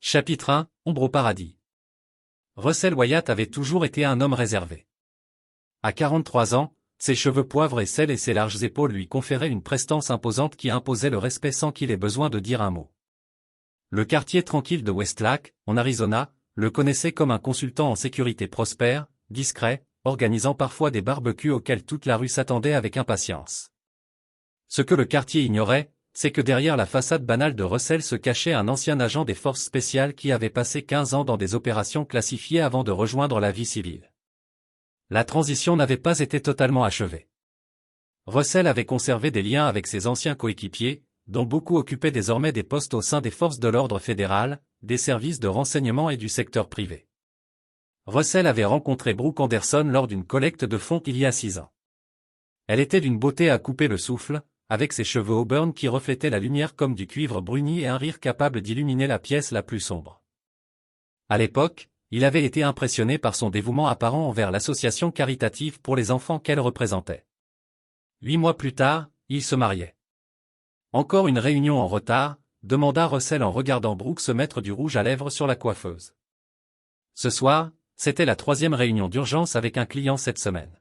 Chapitre 1, Ombre au paradis. Russell Wyatt avait toujours été un homme réservé. À 43 ans, ses cheveux poivre et sel et ses larges épaules lui conféraient une prestance imposante qui imposait le respect sans qu'il ait besoin de dire un mot. Le quartier tranquille de Westlake, en Arizona, le connaissait comme un consultant en sécurité prospère, discret, organisant parfois des barbecues auxquels toute la rue s'attendait avec impatience. Ce que le quartier ignorait, c'est que derrière la façade banale de Russell se cachait un ancien agent des forces spéciales qui avait passé 15 ans dans des opérations classifiées avant de rejoindre la vie civile. La transition n'avait pas été totalement achevée. Russell avait conservé des liens avec ses anciens coéquipiers, dont beaucoup occupaient désormais des postes au sein des forces de l'ordre fédéral, des services de renseignement et du secteur privé. Russell avait rencontré Brooke Anderson lors d'une collecte de fonds il y a 6 ans. Elle était d'une beauté à couper le souffle, avec ses cheveux auburn qui reflétaient la lumière comme du cuivre bruni et un rire capable d'illuminer la pièce la plus sombre. À l'époque, il avait été impressionné par son dévouement apparent envers l'association caritative pour les enfants qu'elle représentait. 8 mois plus tard, il se mariait. Encore une réunion en retard, demanda Russell en regardant Brooke se mettre du rouge à lèvres sur la coiffeuse. Ce soir, c'était la 3e réunion d'urgence avec un client cette semaine.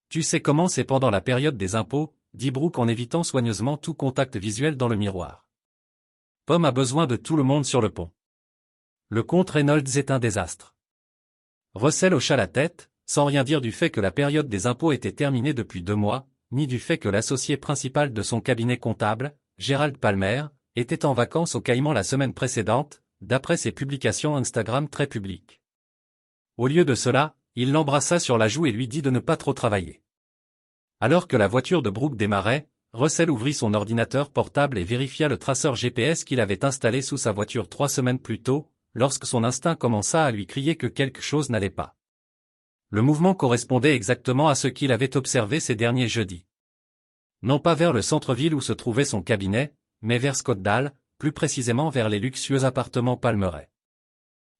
Tu sais comment c'est pendant la période des impôts, dit Brooke en évitant soigneusement tout contact visuel dans le miroir. Pomme a besoin de tout le monde sur le pont. Le compte Reynolds est un désastre. Russell hocha la tête, sans rien dire du fait que la période des impôts était terminée depuis 2 mois, ni du fait que l'associé principal de son cabinet comptable, Gerald Palmer, était en vacances aux Caïmans la semaine précédente, d'après ses publications Instagram très publiques. Au lieu de cela, il l'embrassa sur la joue et lui dit de ne pas trop travailler. Alors que la voiture de Brooke démarrait, Russell ouvrit son ordinateur portable et vérifia le traceur GPS qu'il avait installé sous sa voiture 3 semaines plus tôt, lorsque son instinct commença à lui crier que quelque chose n'allait pas. Le mouvement correspondait exactement à ce qu'il avait observé ces derniers jeudis. Non pas vers le centre-ville où se trouvait son cabinet, mais vers Scottsdale, plus précisément vers les luxueux appartements Palmeret.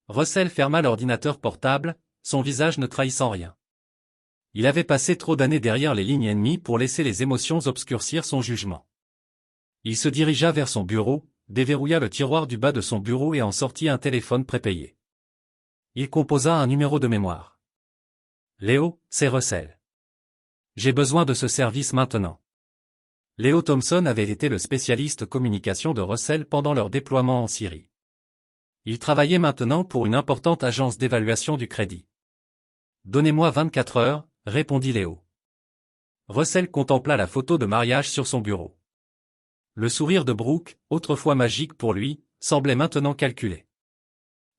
Russell ferma l'ordinateur portable, son visage ne trahissant rien. Il avait passé trop d'années derrière les lignes ennemies pour laisser les émotions obscurcir son jugement. Il se dirigea vers son bureau, déverrouilla le tiroir du bas de son bureau et en sortit un téléphone prépayé. Il composa un numéro de mémoire. Léo, c'est Russell. J'ai besoin de ce service maintenant. Léo Thompson avait été le spécialiste communication de Russell pendant leur déploiement en Syrie. Il travaillait maintenant pour une importante agence d'évaluation du crédit. Donnez-moi 24 heures, répondit Léo. Russell contempla la photo de mariage sur son bureau. Le sourire de Brooke, autrefois magique pour lui, semblait maintenant calculé.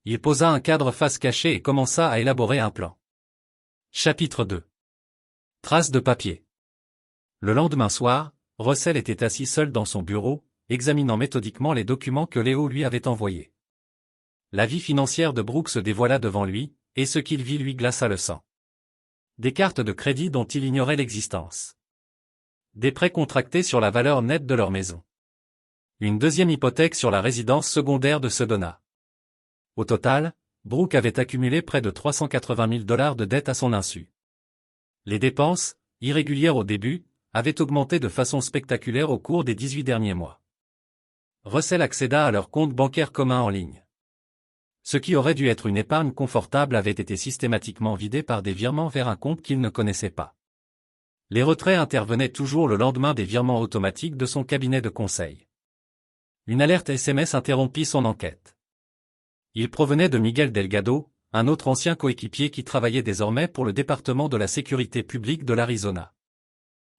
Il posa un cadre face cachée et commença à élaborer un plan. Chapitre 2. Traces de papier. Le lendemain soir, Russell était assis seul dans son bureau, examinant méthodiquement les documents que Léo lui avait envoyés. La vie financière de Brooke se dévoila devant lui, et ce qu'il vit lui glaça le sang. Des cartes de crédit dont il ignorait l'existence. Des prêts contractés sur la valeur nette de leur maison. Une deuxième hypothèque sur la résidence secondaire de Sedona. Au total, Brooke avait accumulé près de 380 000 $ de dettes à son insu. Les dépenses, irrégulières au début, avaient augmenté de façon spectaculaire au cours des 18 derniers mois. Russell accéda à leur compte bancaire commun en ligne. Ce qui aurait dû être une épargne confortable avait été systématiquement vidé par des virements vers un compte qu'il ne connaissait pas. Les retraits intervenaient toujours le lendemain des virements automatiques de son cabinet de conseil. Une alerte SMS interrompit son enquête. Il provenait de Miguel Delgado, un autre ancien coéquipier qui travaillait désormais pour le département de la sécurité publique de l'Arizona.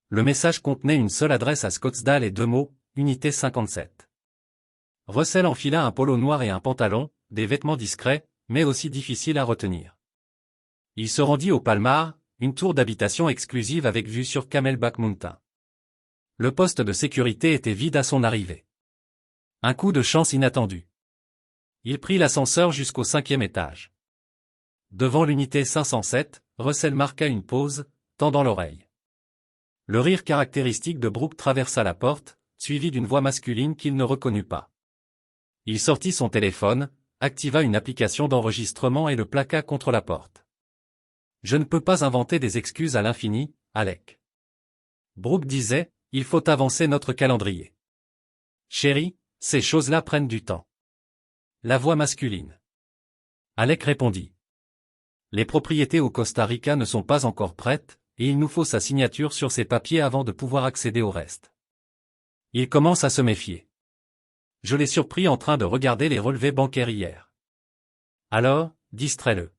Le message contenait une seule adresse à Scottsdale et 2 mots, unité 57. Russell enfila un polo noir et un pantalon, des vêtements discrets, mais aussi difficiles à retenir. Il se rendit au Palmar, une tour d'habitation exclusive avec vue sur Camelback Mountain. Le poste de sécurité était vide à son arrivée. Un coup de chance inattendu. Il prit l'ascenseur jusqu'au 5e étage. Devant l'unité 507, Russell marqua une pause, tendant l'oreille. Le rire caractéristique de Brooke traversa la porte, suivi d'une voix masculine qu'il ne reconnut pas. Il sortit son téléphone, activa une application d'enregistrement et le plaqua contre la porte. Je ne peux pas inventer des excuses à l'infini, Alec. Brooke disait, il faut avancer notre calendrier. Chérie, ces choses-là prennent du temps. La voix masculine. Alec répondit. Les propriétés au Costa Rica ne sont pas encore prêtes, et il nous faut sa signature sur ces papiers avant de pouvoir accéder au reste. Il commence à se méfier. Je l'ai surpris en train de regarder les relevés bancaires hier. Alors, distrais-le.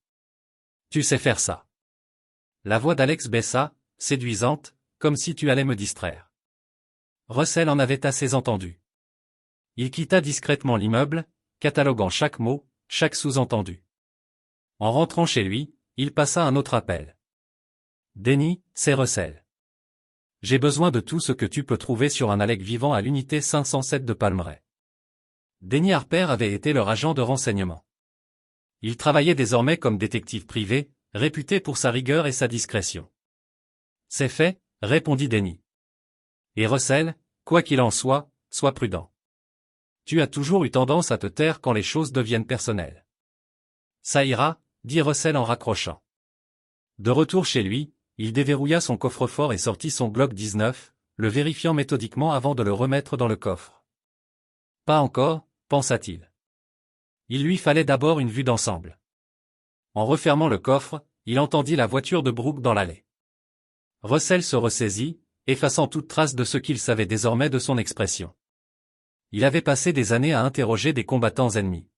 Tu sais faire ça. La voix d'Alex baissa, séduisante, comme si tu allais me distraire. Russell en avait assez entendu. Il quitta discrètement l'immeuble, cataloguant chaque mot, chaque sous-entendu. En rentrant chez lui, il passa un autre appel. Denny, c'est Russell. J'ai besoin de tout ce que tu peux trouver sur un Alec vivant à l'unité 507 de Palmeraie. Denny Harper avait été leur agent de renseignement. Il travaillait désormais comme détective privé, réputé pour sa rigueur et sa discrétion. C'est fait, répondit Denny. Et Russell, quoi qu'il en soit, sois prudent. Tu as toujours eu tendance à te taire quand les choses deviennent personnelles. Ça ira, dit Russell en raccrochant. De retour chez lui, il déverrouilla son coffre-fort et sortit son Glock 19, le vérifiant méthodiquement avant de le remettre dans le coffre. Pas encore, pensa-t-il. Il lui fallait d'abord une vue d'ensemble. En refermant le coffre, il entendit la voiture de Brooke dans l'allée. Russell se ressaisit, effaçant toute trace de ce qu'il savait désormais de son expression. Il avait passé des années à interroger des combattants ennemis.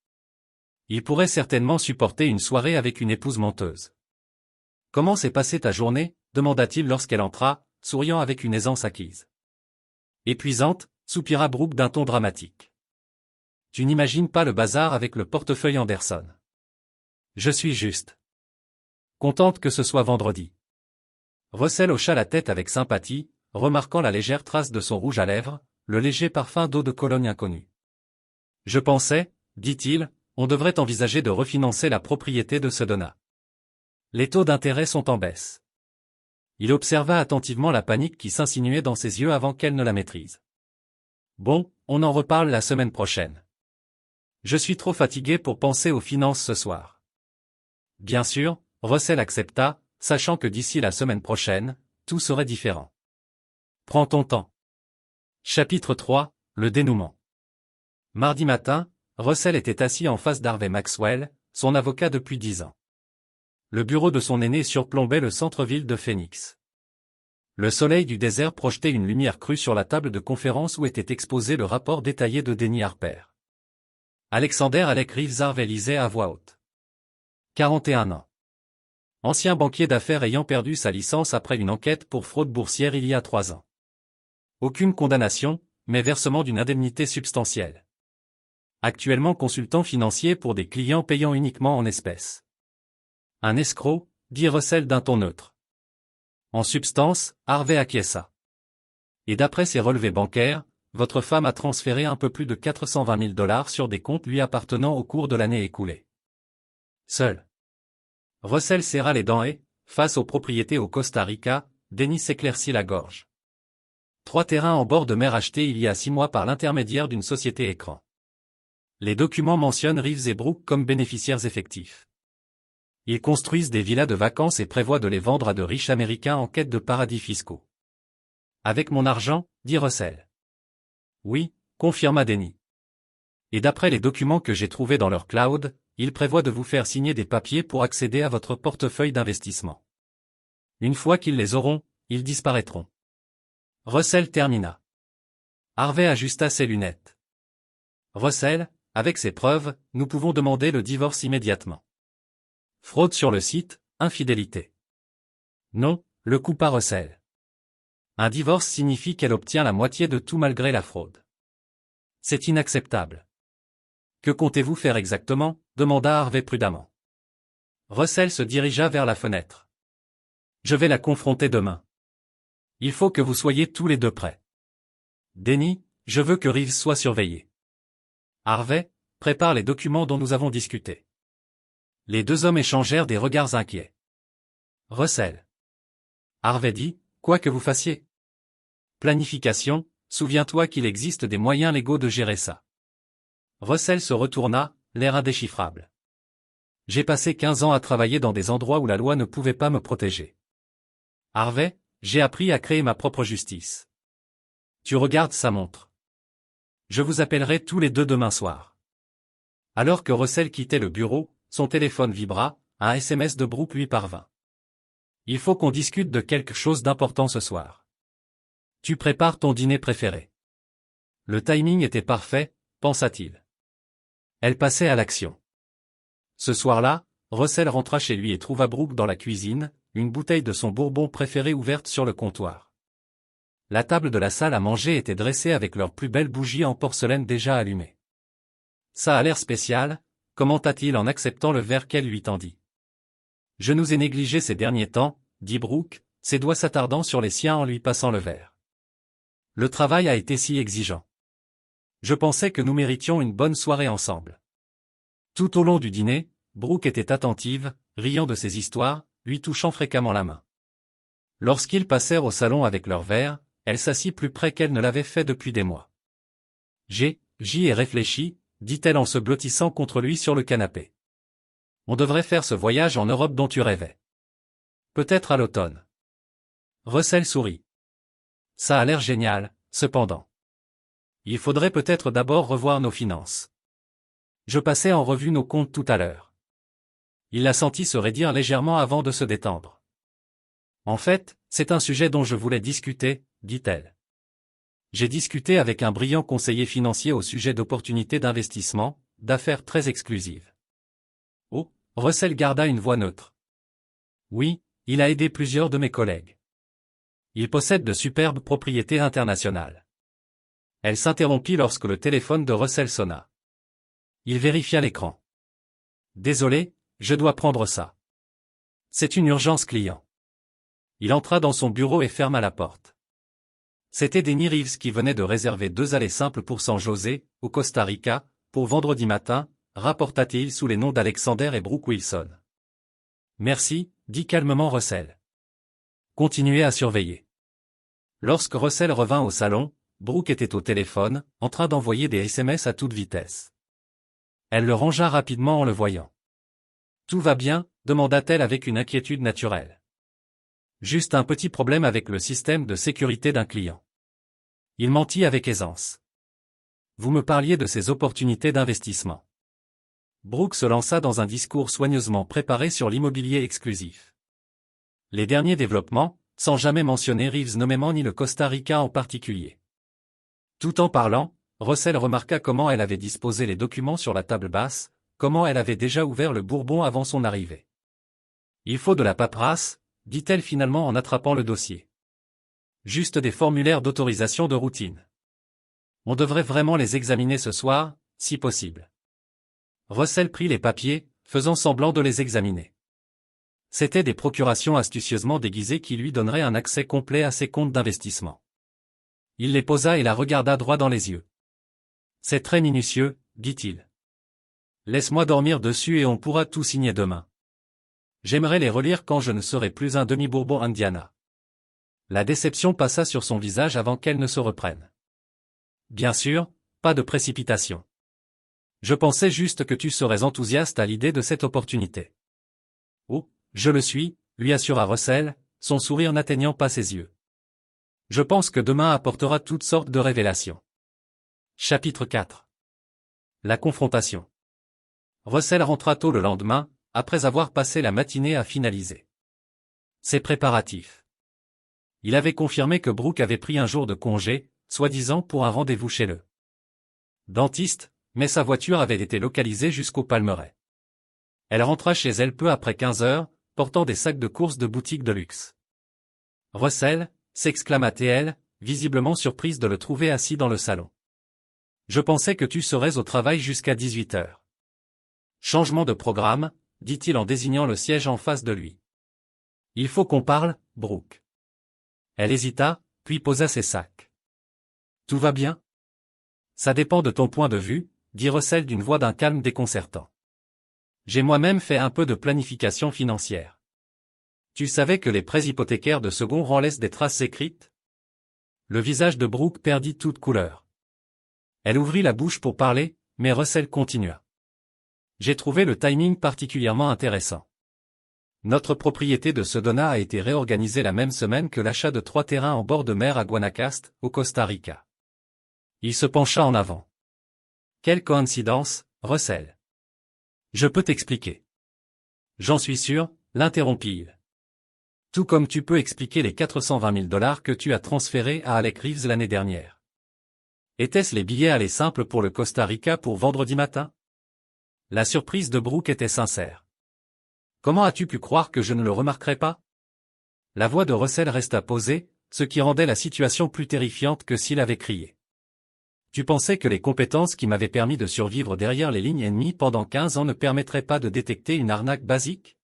Il pourrait certainement supporter une soirée avec une épouse menteuse. « Comment s'est passée ta journée » demanda-t-il lorsqu'elle entra, souriant avec une aisance acquise. « Épuisante » soupira Brooke d'un ton dramatique. « Tu n'imagines pas le bazar avec le portefeuille Anderson. Je suis juste contente que ce soit vendredi. » Russell hocha la tête avec sympathie, remarquant la légère trace de son rouge à lèvres, le léger parfum d'eau de Cologne inconnu. « Je pensais, dit-il, on devrait envisager de refinancer la propriété de Sedona. Les taux d'intérêt sont en baisse. » Il observa attentivement la panique qui s'insinuait dans ses yeux avant qu'elle ne la maîtrise. « Bon, on en reparle la semaine prochaine. Je suis trop fatigué pour penser aux finances ce soir. » Bien sûr, Russell accepta, sachant que d'ici la semaine prochaine, tout serait différent. « Prends ton temps. » Chapitre 3, le dénouement. Mardi matin, Russell était assis en face d'Harvey Maxwell, son avocat depuis 10 ans. Le bureau de son aîné surplombait le centre-ville de Phoenix. Le soleil du désert projetait une lumière crue sur la table de conférence où était exposé le rapport détaillé de Denny Harper. Alexander Alec Reeves Harvey lisait à voix haute. 41 ans. Ancien banquier d'affaires ayant perdu sa licence après une enquête pour fraude boursière il y a 3 ans. Aucune condamnation, mais versement d'une indemnité substantielle. Actuellement consultant financier pour des clients payant uniquement en espèces. Un escroc, dit Russell d'un ton neutre. En substance, Harvey acquiesça. Et d'après ses relevés bancaires, votre femme a transféré un peu plus de 420 000 $ sur des comptes lui appartenant au cours de l'année écoulée. Seul. Russell serra les dents et, face aux propriétés au Costa Rica, Denny s'éclaircit la gorge. 3 terrains en bord de mer achetés il y a 6 mois par l'intermédiaire d'une société écran. Les documents mentionnent Reeves et Brooke comme bénéficiaires effectifs. Ils construisent des villas de vacances et prévoient de les vendre à de riches Américains en quête de paradis fiscaux. Avec mon argent, dit Russell. Oui, confirma Denny. Et d'après les documents que j'ai trouvés dans leur cloud, ils prévoient de vous faire signer des papiers pour accéder à votre portefeuille d'investissement. Une fois qu'ils les auront, ils disparaîtront. Russell termina. Harvey ajusta ses lunettes. Russell, avec ces preuves, nous pouvons demander le divorce immédiatement. Fraude sur le site, infidélité. Non, le coupa Russell. Un divorce signifie qu'elle obtient la moitié de tout malgré la fraude. C'est inacceptable. Que comptez-vous faire exactement ? Demanda Harvey prudemment. Russell se dirigea vers la fenêtre. Je vais la confronter demain. Il faut que vous soyez tous les deux prêts. Denny, je veux que Reeves soit surveillé. Harvey, prépare les documents dont nous avons discuté. Les deux hommes échangèrent des regards inquiets. Russell. Harvey dit, quoi que vous fassiez. Planification, souviens-toi qu'il existe des moyens légaux de gérer ça. Russell se retourna, l'air indéchiffrable. J'ai passé 15 ans à travailler dans des endroits où la loi ne pouvait pas me protéger. Harvey, j'ai appris à créer ma propre justice. Tu regardes sa montre. Je vous appellerai tous les deux demain soir. Alors que Russell quittait le bureau, son téléphone vibra, un SMS de Brooke lui parvint. Il faut qu'on discute de quelque chose d'important ce soir. Tu prépares ton dîner préféré. Le timing était parfait, pensa-t-il. Elle passait à l'action. Ce soir-là, Russell rentra chez lui et trouva Brooke dans la cuisine, une bouteille de son bourbon préféré ouverte sur le comptoir. La table de la salle à manger était dressée avec leurs plus belles bougies en porcelaine déjà allumées. Ça a l'air spécial, commenta-t-il en acceptant le verre qu'elle lui tendit. Je nous ai négligés ces derniers temps, dit Brooke, ses doigts s'attardant sur les siens en lui passant le verre. Le travail a été si exigeant. Je pensais que nous méritions une bonne soirée ensemble. Tout au long du dîner, Brooke était attentive, riant de ses histoires, lui touchant fréquemment la main. Lorsqu'ils passèrent au salon avec leur verre, elle s'assit plus près qu'elle ne l'avait fait depuis des mois. J'y ai réfléchi, dit-elle en se blottissant contre lui sur le canapé. On devrait faire ce voyage en Europe dont tu rêvais. Peut-être à l'automne. Russell sourit. Ça a l'air génial, cependant. Il faudrait peut-être d'abord revoir nos finances. Je passais en revue nos comptes tout à l'heure. Il la sentit se raidir légèrement avant de se détendre. En fait, c'est un sujet dont je voulais discuter, dit-elle. J'ai discuté avec un brillant conseiller financier au sujet d'opportunités d'investissement, d'affaires très exclusives. Oh, Russell garda une voix neutre. Oui, il a aidé plusieurs de mes collègues. Il possède de superbes propriétés internationales. Elle s'interrompit lorsque le téléphone de Russell sonna. Il vérifia l'écran. Désolé, je dois prendre ça. C'est une urgence client. Il entra dans son bureau et ferma la porte. C'était Denny Reeves qui venait de réserver 2 allées simples pour San José, au Costa Rica, pour vendredi matin, rapporta-t-il sous les noms d'Alexander et Brooke Wilson. Merci, dit calmement Russell. Continuez à surveiller. Lorsque Russell revint au salon, Brooke était au téléphone, en train d'envoyer des SMS à toute vitesse. Elle le rangea rapidement en le voyant. Tout va bien, demanda-t-elle avec une inquiétude naturelle. Juste un petit problème avec le système de sécurité d'un client. Il mentit avec aisance. Vous me parliez de ces opportunités d'investissement. Brooke se lança dans un discours soigneusement préparé sur l'immobilier exclusif. Les derniers développements, sans jamais mentionner Reeves nommément ni le Costa Rica en particulier. Tout en parlant, Russell remarqua comment elle avait disposé les documents sur la table basse, comment elle avait déjà ouvert le bourbon avant son arrivée. Il faut de la paperasse, dit-elle finalement en attrapant le dossier. Juste des formulaires d'autorisation de routine. On devrait vraiment les examiner ce soir, si possible. Russell prit les papiers, faisant semblant de les examiner. C'étaient des procurations astucieusement déguisées qui lui donneraient un accès complet à ses comptes d'investissement. Il les posa et la regarda droit dans les yeux. C'est très minutieux, dit-il. Laisse-moi dormir dessus et on pourra tout signer demain. J'aimerais les relire quand je ne serai plus un demi-bourbon Indiana. La déception passa sur son visage avant qu'elle ne se reprenne. Bien sûr, pas de précipitation. Je pensais juste que tu serais enthousiaste à l'idée de cette opportunité. Oh, je le suis, lui assura Russell, son sourire n'atteignant pas ses yeux. Je pense que demain apportera toutes sortes de révélations. Chapitre 4. La confrontation. Russell rentra tôt le lendemain, après avoir passé la matinée à finaliser ses préparatifs. Il avait confirmé que Brooke avait pris un jour de congé, soi-disant pour un rendez-vous chez le dentiste, mais sa voiture avait été localisée jusqu'au Palmeraie. Elle rentra chez elle peu après 15 heures, portant des sacs de courses de boutique de luxe. Russell, s'exclama-t-elle, visiblement surprise de le trouver assis dans le salon. Je pensais que tu serais au travail jusqu'à 18 heures. Changement de programme, dit-il en désignant le siège en face de lui. Il faut qu'on parle, Brooke. Elle hésita, puis posa ses sacs. Tout va bien? Ça dépend de ton point de vue, dit Russell d'une voix d'un calme déconcertant. J'ai moi-même fait un peu de planification financière. Tu savais que les prêts hypothécaires de second rang laissent des traces écrites? Le visage de Brooke perdit toute couleur. Elle ouvrit la bouche pour parler, mais Russell continua. J'ai trouvé le timing particulièrement intéressant. Notre propriété de Sedona a été réorganisée la même semaine que l'achat de 3 terrains en bord de mer à Guanacaste, au Costa Rica. Il se pencha en avant. Quelle coïncidence, Russell. Je peux t'expliquer. J'en suis sûr, l'interrompit-il. Tout comme tu peux expliquer les 420 000 $ que tu as transférés à Alec Reeves l'année dernière. Étaient-ce les billets aller simples pour le Costa Rica pour vendredi matin? La surprise de Brooke était sincère. Comment as-tu pu croire que je ne le remarquerais pas? La voix de Russell resta posée, ce qui rendait la situation plus terrifiante que s'il avait crié. Tu pensais que les compétences qui m'avaient permis de survivre derrière les lignes ennemies pendant 15 ans ne permettraient pas de détecter une arnaque basique?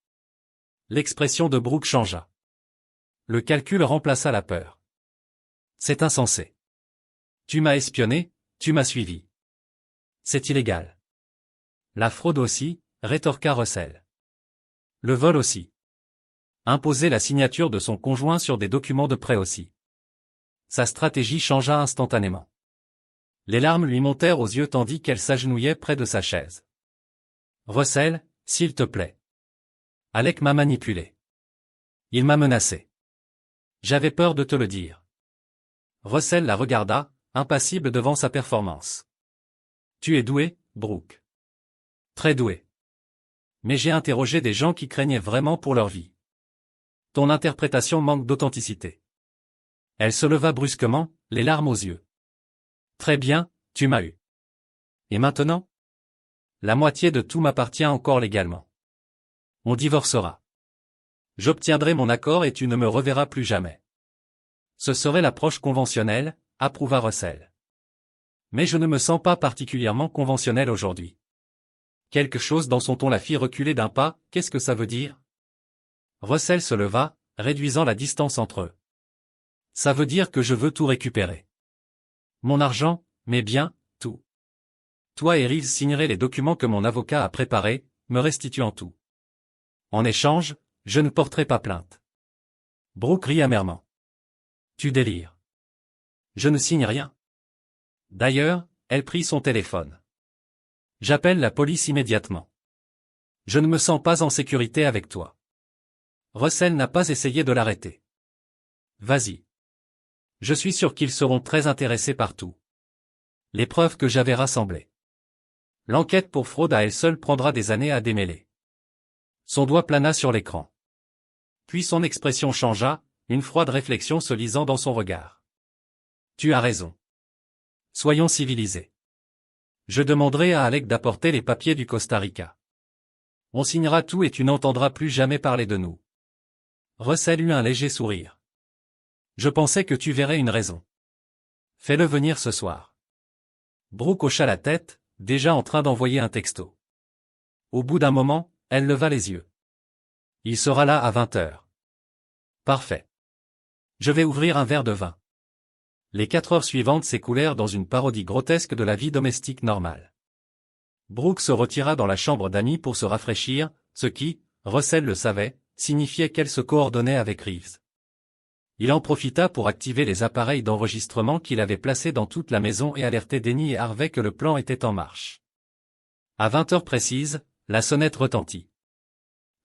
L'expression de Brooke changea. Le calcul remplaça la peur. C'est insensé. Tu m'as espionné, tu m'as suivi. C'est illégal. La fraude aussi, rétorqua Russell. Le vol aussi. Imposer la signature de son conjoint sur des documents de prêt aussi. Sa stratégie changea instantanément. Les larmes lui montèrent aux yeux tandis qu'elle s'agenouillait près de sa chaise. Russell, s'il te plaît. Alec m'a manipulé. Il m'a menacé. J'avais peur de te le dire. Russell la regarda, impassible devant sa performance. Tu es doué, Brooke. Très doué. Mais j'ai interrogé des gens qui craignaient vraiment pour leur vie. Ton interprétation manque d'authenticité. Elle se leva brusquement, les larmes aux yeux. Très bien, tu m'as eu. Et maintenant? La moitié de tout m'appartient encore légalement. On divorcera. J'obtiendrai mon accord et tu ne me reverras plus jamais. Ce serait l'approche conventionnelle, approuva Russell. Mais je ne me sens pas particulièrement conventionnel aujourd'hui. Quelque chose dans son ton la fit reculer d'un pas, qu'est-ce que ça veut dire? Russell se leva, réduisant la distance entre eux. Ça veut dire que je veux tout récupérer. Mon argent, mes biens, tout. Toi et Reeves signerez les documents que mon avocat a préparés, me restituant tout. En échange, je ne porterai pas plainte. Brooke rit amèrement. Tu délires. Je ne signe rien. D'ailleurs, elle prit son téléphone. J'appelle la police immédiatement. Je ne me sens pas en sécurité avec toi. Russell n'a pas essayé de l'arrêter. Vas-y. Je suis sûr qu'ils seront très intéressés par tout. Les preuves que j'avais rassemblées. L'enquête pour fraude à elle seule prendra des années à démêler. Son doigt plana sur l'écran. Puis son expression changea, une froide réflexion se lisant dans son regard. Tu as raison. Soyons civilisés. Je demanderai à Alec d'apporter les papiers du Costa Rica. On signera tout et tu n'entendras plus jamais parler de nous. Russell eut un léger sourire. Je pensais que tu verrais une raison. Fais-le venir ce soir. Brooke hocha la tête, déjà en train d'envoyer un texto. Au bout d'un moment, elle leva les yeux. Il sera là à 20 heures. Parfait. Je vais ouvrir un verre de vin. Les 4 heures suivantes s'écoulèrent dans une parodie grotesque de la vie domestique normale. Brooke se retira dans la chambre d'amis pour se rafraîchir, ce qui, Russell le savait, signifiait qu'elle se coordonnait avec Reeves. Il en profita pour activer les appareils d'enregistrement qu'il avait placés dans toute la maison et alerter Denny et Harvey que le plan était en marche. À 20 heures précises, la sonnette retentit.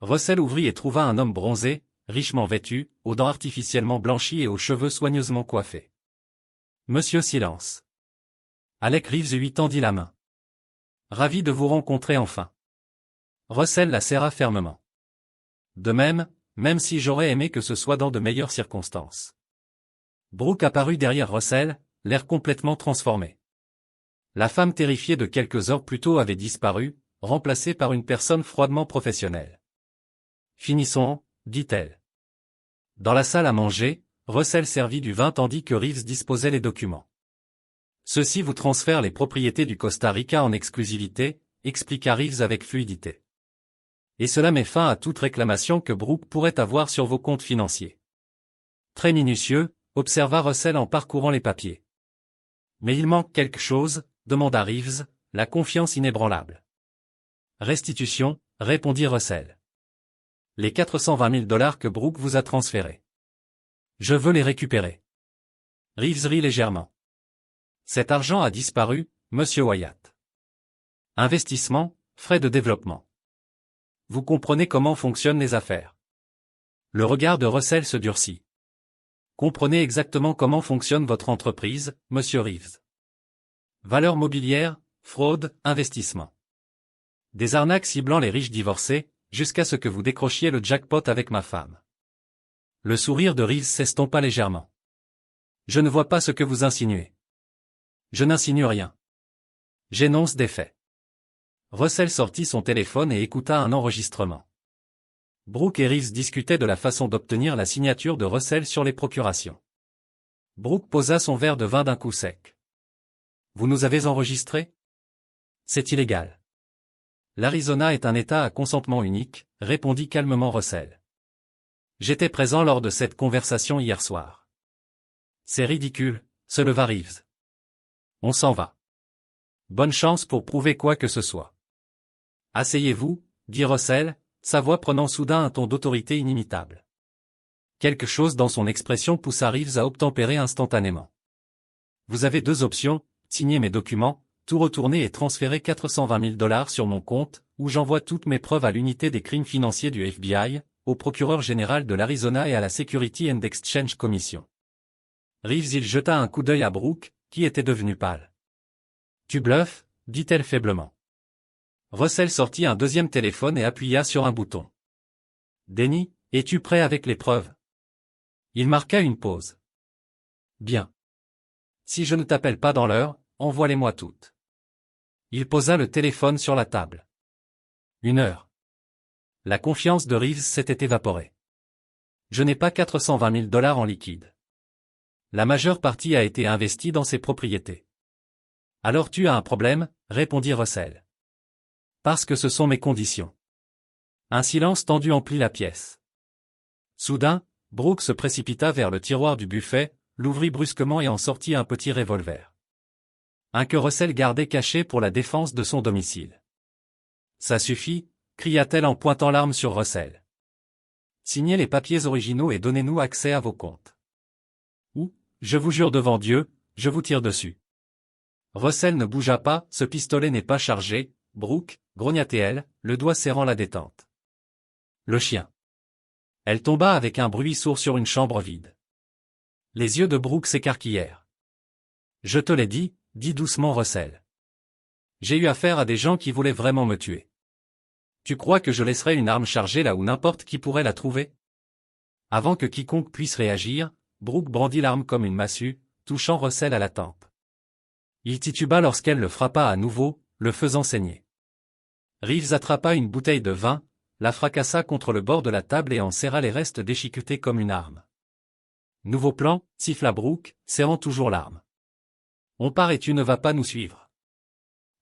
Russell ouvrit et trouva un homme bronzé, richement vêtu, aux dents artificiellement blanchies et aux cheveux soigneusement coiffés. Monsieur Silence. Alec Reeves lui tendit la main. Ravi de vous rencontrer enfin. Russell la serra fermement. De même, même si j'aurais aimé que ce soit dans de meilleures circonstances. Brooke apparut derrière Russell, l'air complètement transformé. La femme terrifiée de quelques heures plus tôt avait disparu, remplacée par une personne froidement professionnelle. Finissons, dit-elle. Dans la salle à manger, Russell servit du vin tandis que Reeves disposait les documents. Ceux-ci vous transfèrent les propriétés du Costa Rica en exclusivité, expliqua Reeves avec fluidité. Et cela met fin à toute réclamation que Brooke pourrait avoir sur vos comptes financiers. Très minutieux, observa Russell en parcourant les papiers. Mais il manque quelque chose, demanda Reeves, la confiance inébranlable. Restitution, répondit Russell. Les 420 000 $ que Brooke vous a transférés. Je veux les récupérer. Reeves rit légèrement. Cet argent a disparu, monsieur Wyatt. Investissement, frais de développement. Vous comprenez comment fonctionnent les affaires. Le regard de Russell se durcit. Comprenez exactement comment fonctionne votre entreprise, monsieur Reeves. Valeur mobilière, fraude, investissement. Des arnaques ciblant les riches divorcés, jusqu'à ce que vous décrochiez le jackpot avec ma femme. Le sourire de Reeves s'estompa légèrement. Je ne vois pas ce que vous insinuez. Je n'insinue rien. J'énonce des faits. Russell sortit son téléphone et écouta un enregistrement. Brooke et Reeves discutaient de la façon d'obtenir la signature de Russell sur les procurations. Brooke posa son verre de vin d'un coup sec. Vous nous avez enregistrés? C'est illégal. L'Arizona est un État à consentement unique, répondit calmement Russell. J'étais présent lors de cette conversation hier soir. C'est ridicule, se leva Reeves. On s'en va. Bonne chance pour prouver quoi que ce soit. Asseyez-vous, dit Russell, sa voix prenant soudain un ton d'autorité inimitable. Quelque chose dans son expression poussa Reeves à obtempérer instantanément. Vous avez deux options, signer mes documents, tout retourner et transférer 420 000 $ sur mon compte, ou j'envoie toutes mes preuves à l'unité des crimes financiers du FBI, au procureur général de l'Arizona et à la Security and Exchange Commission. Reeves il jeta un coup d'œil à Brooke, qui était devenue pâle. Tu bluffes, dit-elle faiblement. Russell sortit un deuxième téléphone et appuya sur un bouton. Denny, es-tu prêt avec les preuves? Il marqua une pause. Bien. Si je ne t'appelle pas dans l'heure, envoie-les-moi toutes. Il posa le téléphone sur la table. 1 heure. La confiance de Reeves s'était évaporée. Je n'ai pas 420 000 $ en liquide. La majeure partie a été investie dans ses propriétés. Alors tu as un problème, répondit Russell. Parce que ce sont mes conditions. Un silence tendu emplit la pièce. Soudain, Brooke se précipita vers le tiroir du buffet, l'ouvrit brusquement et en sortit un petit revolver. Un que Russell gardait caché pour la défense de son domicile. Ça suffit, cria-t-elle en pointant l'arme sur Russell. Signez les papiers originaux et donnez-nous accès à vos comptes. Ou, je vous jure devant Dieu, je vous tire dessus. Russell ne bougea pas, ce pistolet n'est pas chargé, Brooke, grogna-t-elle, le doigt serrant la détente. Le chien. Elle tomba avec un bruit sourd sur une chambre vide. Les yeux de Brooke s'écarquillèrent. Je te l'ai dit doucement Russell. J'ai eu affaire à des gens qui voulaient vraiment me tuer. Tu crois que je laisserai une arme chargée là où n'importe qui pourrait la trouver? Avant que quiconque puisse réagir, Brooke brandit l'arme comme une massue, touchant Russell à la tempe. Il tituba lorsqu'elle le frappa à nouveau, le faisant saigner. Reeves attrapa une bouteille de vin, la fracassa contre le bord de la table et en serra les restes déchiquetés comme une arme. Nouveau plan, siffla Brooke, serrant toujours l'arme. On part et tu ne vas pas nous suivre.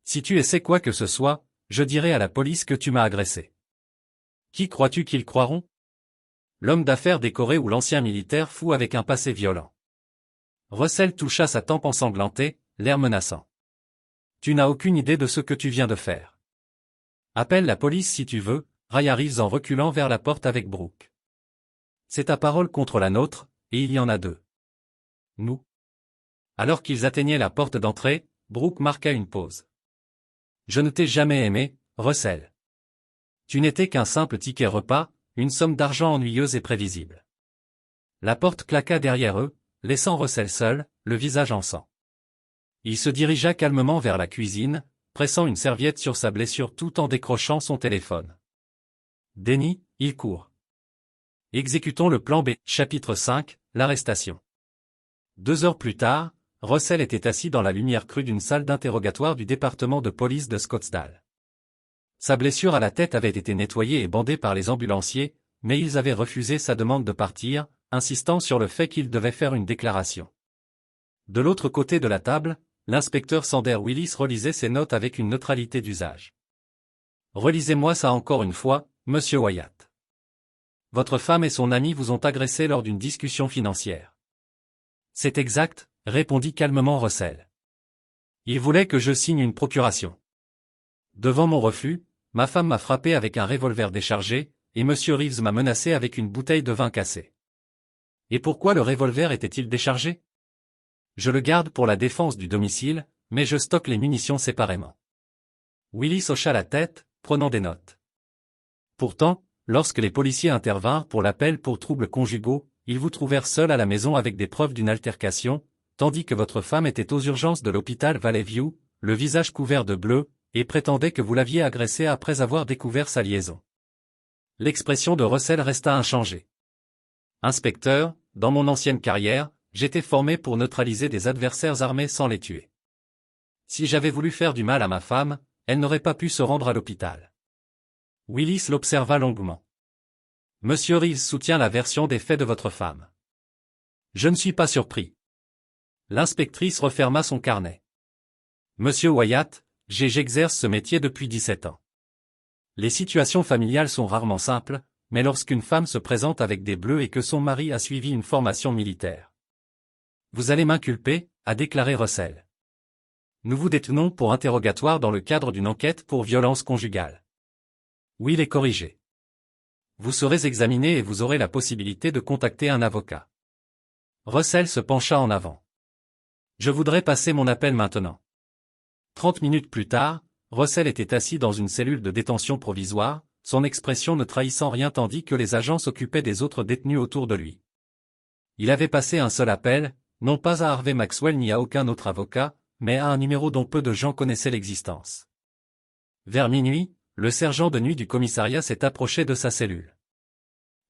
Si tu essaies quoi que ce soit, je dirai à la police que tu m'as agressé. Qui crois-tu qu'ils croiront? L'homme d'affaires décoré ou l'ancien militaire fou avec un passé violent. Russell toucha sa tempe ensanglantée, l'air menaçant. Tu n'as aucune idée de ce que tu viens de faire. Appelle la police si tu veux, railla Reeves en reculant vers la porte avec Brooke. C'est ta parole contre la nôtre, et il y en a deux. Nous. Alors qu'ils atteignaient la porte d'entrée, Brooke marqua une pause. Je ne t'ai jamais aimé, Russell. Tu n'étais qu'un simple ticket repas, une somme d'argent ennuyeuse et prévisible. La porte claqua derrière eux, laissant Russell seul, le visage en sang. Il se dirigea calmement vers la cuisine, pressant une serviette sur sa blessure tout en décrochant son téléphone. Denny, il court. Exécutons le plan B. Chapitre 5, l'arrestation. 2 heures plus tard, Russell était assis dans la lumière crue d'une salle d'interrogatoire du département de police de Scottsdale. Sa blessure à la tête avait été nettoyée et bandée par les ambulanciers, mais ils avaient refusé sa demande de partir, insistant sur le fait qu'il devait faire une déclaration. De l'autre côté de la table, l'inspecteur Sander Willis relisait ses notes avec une neutralité d'usage. « Relisez-moi ça encore une fois, monsieur Wyatt. Votre femme et son ami vous ont agressé lors d'une discussion financière. » « C'est exact, » répondit calmement Russell. « Il voulait que je signe une procuration. Devant mon refus, ma femme m'a frappé avec un revolver déchargé, et monsieur Reeves m'a menacé avec une bouteille de vin cassée. Et pourquoi le revolver était-il déchargé? Je le garde pour la défense du domicile, mais je stocke les munitions séparément. » Willis hocha la tête, prenant des notes. Pourtant, lorsque les policiers intervinrent pour l'appel pour troubles conjugaux, ils vous trouvèrent seul à la maison avec des preuves d'une altercation, tandis que votre femme était aux urgences de l'hôpital Valley View, le visage couvert de bleu, et prétendait que vous l'aviez agressé après avoir découvert sa liaison. L'expression de Russell resta inchangée. Inspecteur, dans mon ancienne carrière, j'étais formé pour neutraliser des adversaires armés sans les tuer. Si j'avais voulu faire du mal à ma femme, elle n'aurait pas pu se rendre à l'hôpital. Willis l'observa longuement. Monsieur Reeves soutient la version des faits de votre femme. Je ne suis pas surpris. L'inspectrice referma son carnet. Monsieur Wyatt, j'exerce ce métier depuis 17 ans. Les situations familiales sont rarement simples, mais lorsqu'une femme se présente avec des bleus et que son mari a suivi une formation militaire. Vous allez m'inculper, a déclaré Russell. Nous vous détenons pour interrogatoire dans le cadre d'une enquête pour violence conjugale. Will est corrigé. Vous serez examiné et vous aurez la possibilité de contacter un avocat. Russell se pencha en avant. Je voudrais passer mon appel maintenant. 30 minutes plus tard, Russell était assis dans une cellule de détention provisoire, son expression ne trahissant rien tandis que les agents s'occupaient des autres détenus autour de lui. Il avait passé un seul appel, non pas à Harvey Maxwell ni à aucun autre avocat, mais à un numéro dont peu de gens connaissaient l'existence. Vers minuit, le sergent de nuit du commissariat s'est approché de sa cellule.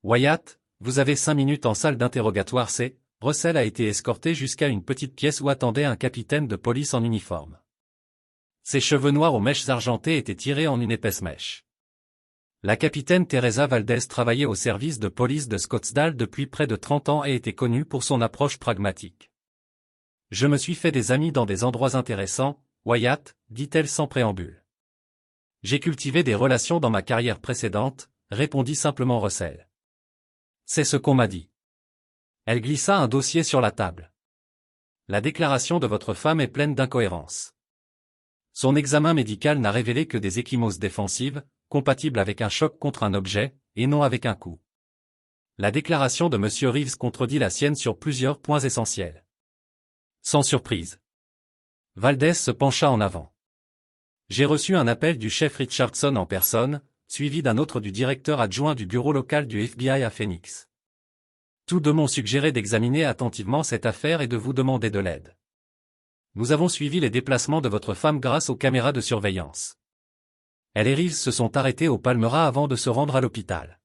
Wyatt, vous avez 5 minutes en salle d'interrogatoire C. Russell a été escorté jusqu'à une petite pièce où attendait un capitaine de police en uniforme. Ses cheveux noirs aux mèches argentées étaient tirés en une épaisse mèche. La capitaine Teresa Valdez travaillait au service de police de Scottsdale depuis près de 30 ans et était connue pour son approche pragmatique. Je me suis fait des amis dans des endroits intéressants, Wyatt, dit-elle sans préambule. J'ai cultivé des relations dans ma carrière précédente, répondit simplement Russell. C'est ce qu'on m'a dit. Elle glissa un dossier sur la table. La déclaration de votre femme est pleine d'incohérences. Son examen médical n'a révélé que des ecchymoses défensives, compatibles avec un choc contre un objet, et non avec un coup. La déclaration de M. Reeves contredit la sienne sur plusieurs points essentiels. Sans surprise. Valdez se pencha en avant. J'ai reçu un appel du chef Richardson en personne, suivi d'un autre du directeur adjoint du bureau local du FBI à Phoenix. Tous deux m'ont suggéré d'examiner attentivement cette affaire et de vous demander de l'aide. Nous avons suivi les déplacements de votre femme grâce aux caméras de surveillance. Elle et Reeves se sont arrêtés au Palmera avant de se rendre à l'hôpital.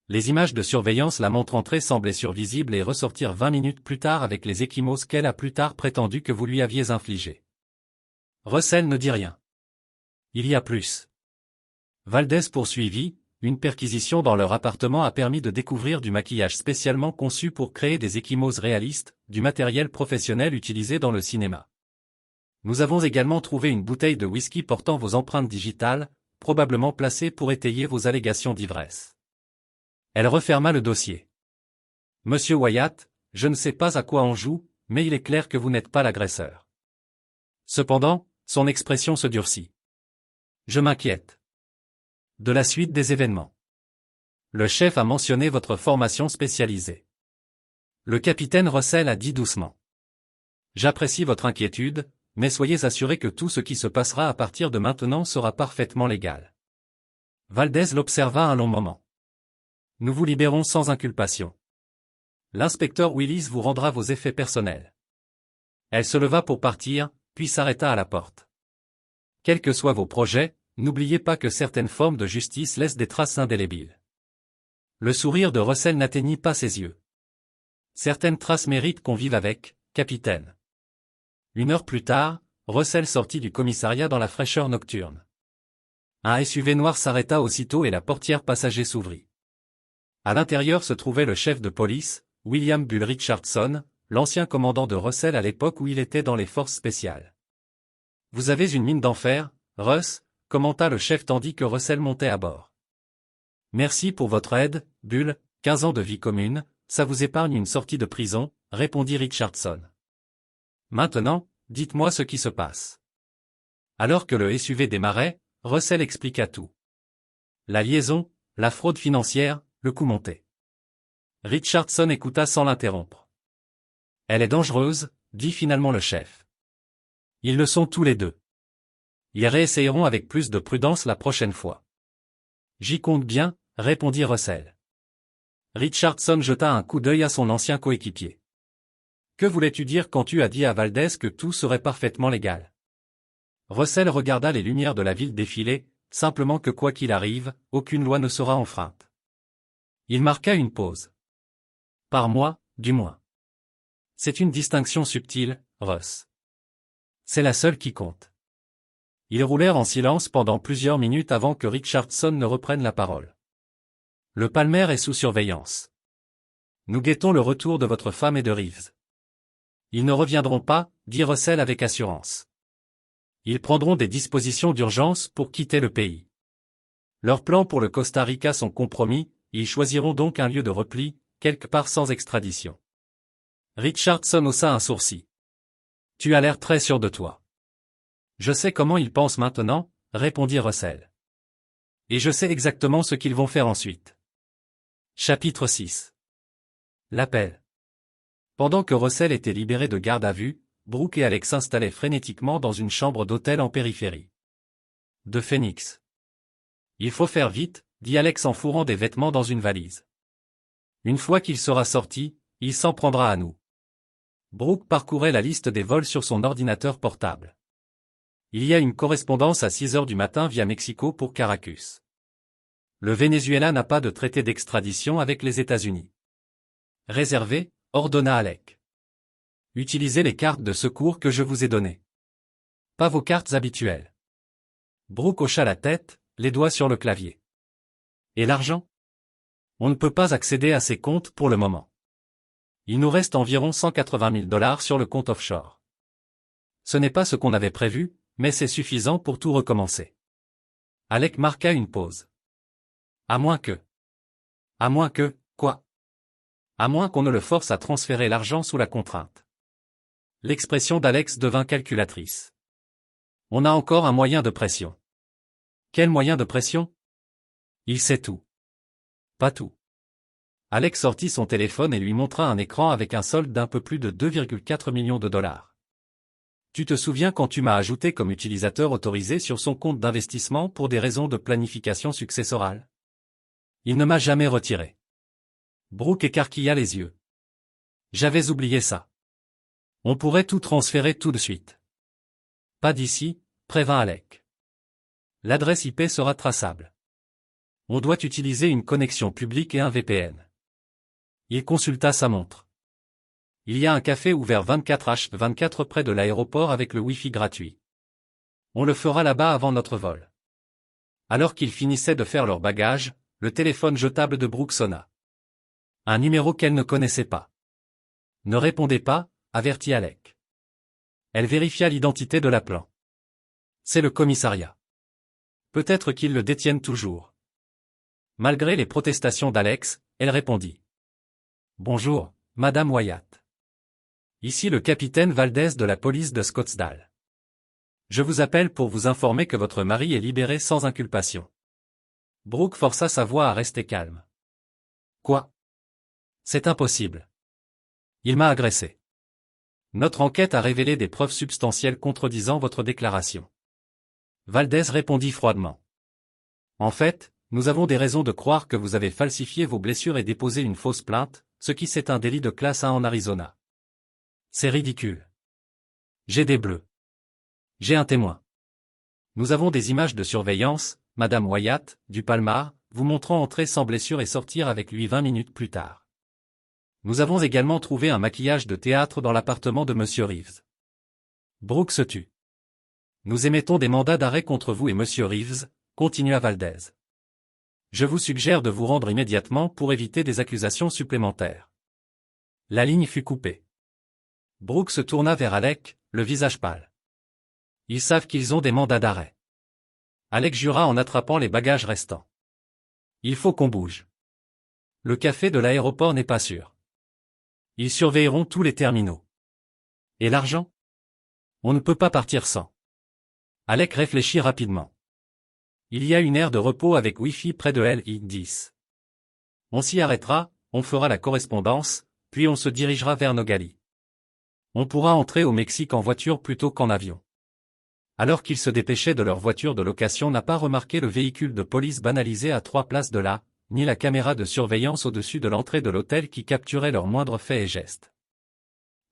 Les images de surveillance la montrent entrer sans blessure visible et ressortir 20 minutes plus tard avec les ecchymoses qu'elle a plus tard prétendu que vous lui aviez infligées. Russell ne dit rien. Il y a plus. Valdez poursuivit, une perquisition dans leur appartement a permis de découvrir du maquillage spécialement conçu pour créer des ecchymoses réalistes, du matériel professionnel utilisé dans le cinéma. Nous avons également trouvé une bouteille de whisky portant vos empreintes digitales, probablement placée pour étayer vos allégations d'ivresse. Elle referma le dossier. Monsieur Wyatt, je ne sais pas à quoi on joue, mais il est clair que vous n'êtes pas l'agresseur. Cependant, son expression se durcit. Je m'inquiète. De la suite des événements. Le chef a mentionné votre formation spécialisée. Le capitaine Russell a dit doucement. J'apprécie votre inquiétude, mais soyez assuré que tout ce qui se passera à partir de maintenant sera parfaitement légal. Valdez l'observa un long moment. Nous vous libérons sans inculpation. L'inspecteur Willis vous rendra vos effets personnels. Elle se leva pour partir, puis s'arrêta à la porte. Quels que soient vos projets, n'oubliez pas que certaines formes de justice laissent des traces indélébiles. Le sourire de Russell n'atteignit pas ses yeux. Certaines traces méritent qu'on vive avec, capitaine. 1 heure plus tard, Russell sortit du commissariat dans la fraîcheur nocturne. Un SUV noir s'arrêta aussitôt et la portière passager s'ouvrit. À l'intérieur se trouvait le chef de police, William Bull Richardson, l'ancien commandant de Russell à l'époque où il était dans les forces spéciales. Vous avez une mine d'enfer, Russ, commenta le chef tandis que Russell montait à bord. Merci pour votre aide, Bull, 15 ans de vie commune, ça vous épargne une sortie de prison, répondit Richardson. Maintenant, dites-moi ce qui se passe. Alors que le SUV démarrait, Russell expliqua tout. La liaison, la fraude financière, le coup monté. Richardson écouta sans l'interrompre. Elle est dangereuse, dit finalement le chef. Ils le sont tous les deux. Ils réessayeront avec plus de prudence la prochaine fois. J'y compte bien, répondit Russell. Richardson jeta un coup d'œil à son ancien coéquipier. Que voulais-tu dire quand tu as dit à Valdez que tout serait parfaitement légal? Russell regarda les lumières de la ville défiler, simplement que quoi qu'il arrive, aucune loi ne sera enfreinte. Il marqua une pause. Par moi, du moins. C'est une distinction subtile, Russ. C'est la seule qui compte. Ils roulèrent en silence pendant plusieurs minutes avant que Richardson ne reprenne la parole. Le Palmer est sous surveillance. Nous guettons le retour de votre femme et de Reeves. Ils ne reviendront pas, dit Russell avec assurance. Ils prendront des dispositions d'urgence pour quitter le pays. Leurs plans pour le Costa Rica sont compromis, ils choisiront donc un lieu de repli, quelque part sans extradition. Richardson haussa un sourcil. Tu as l'air très sûr de toi. Je sais comment ils pensent maintenant, répondit Russell. Et je sais exactement ce qu'ils vont faire ensuite. Chapitre 6. L'appel. Pendant que Russell était libéré de garde à vue, Brooke et Alex s'installaient frénétiquement dans une chambre d'hôtel en périphérie de Phoenix. Il faut faire vite, dit Alex en fourrant des vêtements dans une valise. Une fois qu'il sera sorti, il s'en prendra à nous. Brooke parcourait la liste des vols sur son ordinateur portable. Il y a une correspondance à 6 heures du matin via Mexico pour Caracas. Le Venezuela n'a pas de traité d'extradition avec les États-Unis. Réservé, ordonna Alec. Utilisez les cartes de secours que je vous ai données. Pas vos cartes habituelles. Brooke hocha la tête, les doigts sur le clavier. Et l'argent? On ne peut pas accéder à ces comptes pour le moment. Il nous reste environ 180 000 $ sur le compte offshore. Ce n'est pas ce qu'on avait prévu, mais c'est suffisant pour tout recommencer. Alec marqua une pause. À moins que, quoi? À moins qu'on ne le force à transférer l'argent sous la contrainte. L'expression d'Alex devint calculatrice. On a encore un moyen de pression. Quel moyen de pression? Il sait tout. Pas tout. Alex sortit son téléphone et lui montra un écran avec un solde d'un peu plus de 2,4 millions de $. Tu te souviens quand tu m'as ajouté comme utilisateur autorisé sur son compte d'investissement pour des raisons de planification successorale? Il ne m'a jamais retiré. Brooke écarquilla les yeux. J'avais oublié ça. On pourrait tout transférer tout de suite. Pas d'ici, prévint Alec. L'adresse IP sera traçable. On doit utiliser une connexion publique et un VPN. Il consulta sa montre. Il y a un café ouvert 24h24 près de l'aéroport avec le Wi-Fi gratuit. On le fera là-bas avant notre vol. Alors qu'ils finissaient de faire leur bagage, le téléphone jetable de Brooke sonna. Un numéro qu'elle ne connaissait pas. Ne répondez pas, avertit Alec. Elle vérifia l'identité de l'appelant. C'est le commissariat. Peut-être qu'ils le détiennent toujours. Malgré les protestations d'Alex, elle répondit. Bonjour, Madame Wyatt. Ici le capitaine Valdez de la police de Scottsdale. Je vous appelle pour vous informer que votre mari est libéré sans inculpation. Brooke força sa voix à rester calme. Quoi? C'est impossible. Il m'a agressé. Notre enquête a révélé des preuves substantielles contredisant votre déclaration. Valdez répondit froidement. En fait, nous avons des raisons de croire que vous avez falsifié vos blessures et déposé une fausse plainte, ce qui c'est un délit de classe 1 en Arizona. C'est ridicule. J'ai des bleus. J'ai un témoin. Nous avons des images de surveillance, Madame Wyatt, du Palmar, vous montrant entrer sans blessure et sortir avec lui 20 minutes plus tard. Nous avons également trouvé un maquillage de théâtre dans l'appartement de Monsieur Reeves. Brooke se tut. Nous émettons des mandats d'arrêt contre vous et Monsieur Reeves, continua Valdez. Je vous suggère de vous rendre immédiatement pour éviter des accusations supplémentaires. La ligne fut coupée. Brooke se tourna vers Alec, le visage pâle. Ils savent qu'ils ont des mandats d'arrêt. Alec jura en attrapant les bagages restants. Il faut qu'on bouge. Le café de l'aéroport n'est pas sûr. Ils surveilleront tous les terminaux. Et l'argent? On ne peut pas partir sans. Alec réfléchit rapidement. Il y a une aire de repos avec Wi-Fi près de LI-10. On s'y arrêtera, on fera la correspondance, puis on se dirigera vers Nogales. On pourra entrer au Mexique en voiture plutôt qu'en avion. Alors qu'ils se dépêchaient de leur voiture de location n'a pas remarqué le véhicule de police banalisé à 3 places de là, ni la caméra de surveillance au-dessus de l'entrée de l'hôtel qui capturait leurs moindres faits et gestes.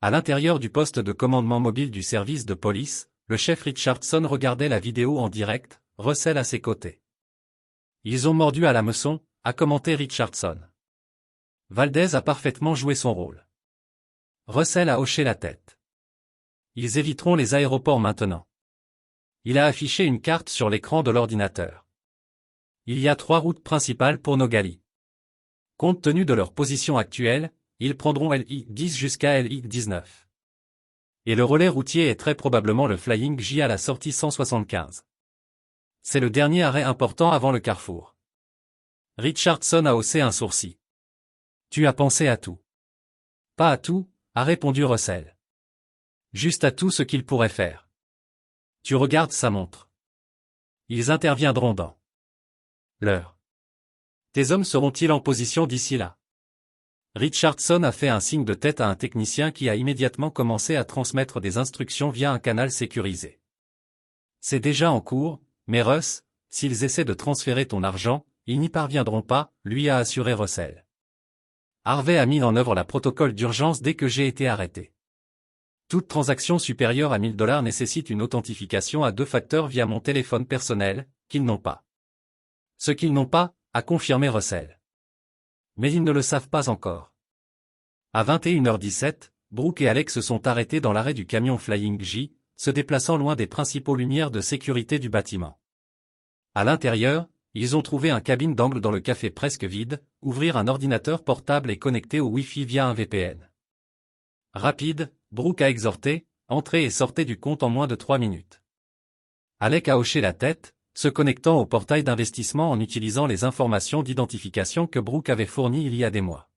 À l'intérieur du poste de commandement mobile du service de police, le chef Richardson regardait la vidéo en direct, Russell à ses côtés. Ils ont mordu à l'hameçon, a commenté Richardson. Valdez a parfaitement joué son rôle. Russell a hoché la tête. Ils éviteront les aéroports maintenant. Il a affiché une carte sur l'écran de l'ordinateur. Il y a 3 routes principales pour Nogali. Compte tenu de leur position actuelle, ils prendront LI-10 jusqu'à LI-19. Et le relais routier est très probablement le Flying J à la sortie 175. C'est le dernier arrêt important avant le carrefour. Richardson a haussé un sourcil. Tu as pensé à tout. Pas à tout, a répondu Russell. Juste à tout ce qu'ils pourraient faire. Tu regardes sa montre. Ils interviendront dans l'heure. Tes hommes seront-ils en position d'ici là? Richardson a fait un signe de tête à un technicien qui a immédiatement commencé à transmettre des instructions via un canal sécurisé. C'est déjà en cours, mais Russ, s'ils essaient de transférer ton argent, ils n'y parviendront pas, lui a assuré Russell. Harvey a mis en œuvre la protocole d'urgence dès que j'ai été arrêté. Toute transaction supérieure à $1000 nécessite une authentification à 2 facteurs via mon téléphone personnel, qu'ils n'ont pas. Ce qu'ils n'ont pas, a confirmé Russell. Mais ils ne le savent pas encore. À 21h17, Brooke et Alex se sont arrêtés dans l'arrêt du camion Flying J, se déplaçant loin des principaux lumières de sécurité du bâtiment. À l'intérieur, ils ont trouvé un cabine d'angle dans le café presque vide, ouvrir un ordinateur portable et connecté au Wi-Fi via un VPN. Rapide, Brooke a exhorté, entrez et sortez du compte en moins de 3 minutes. Alex a hoché la tête, se connectant au portail d'investissement en utilisant les informations d'identification que Brooke avait fournies il y a des mois.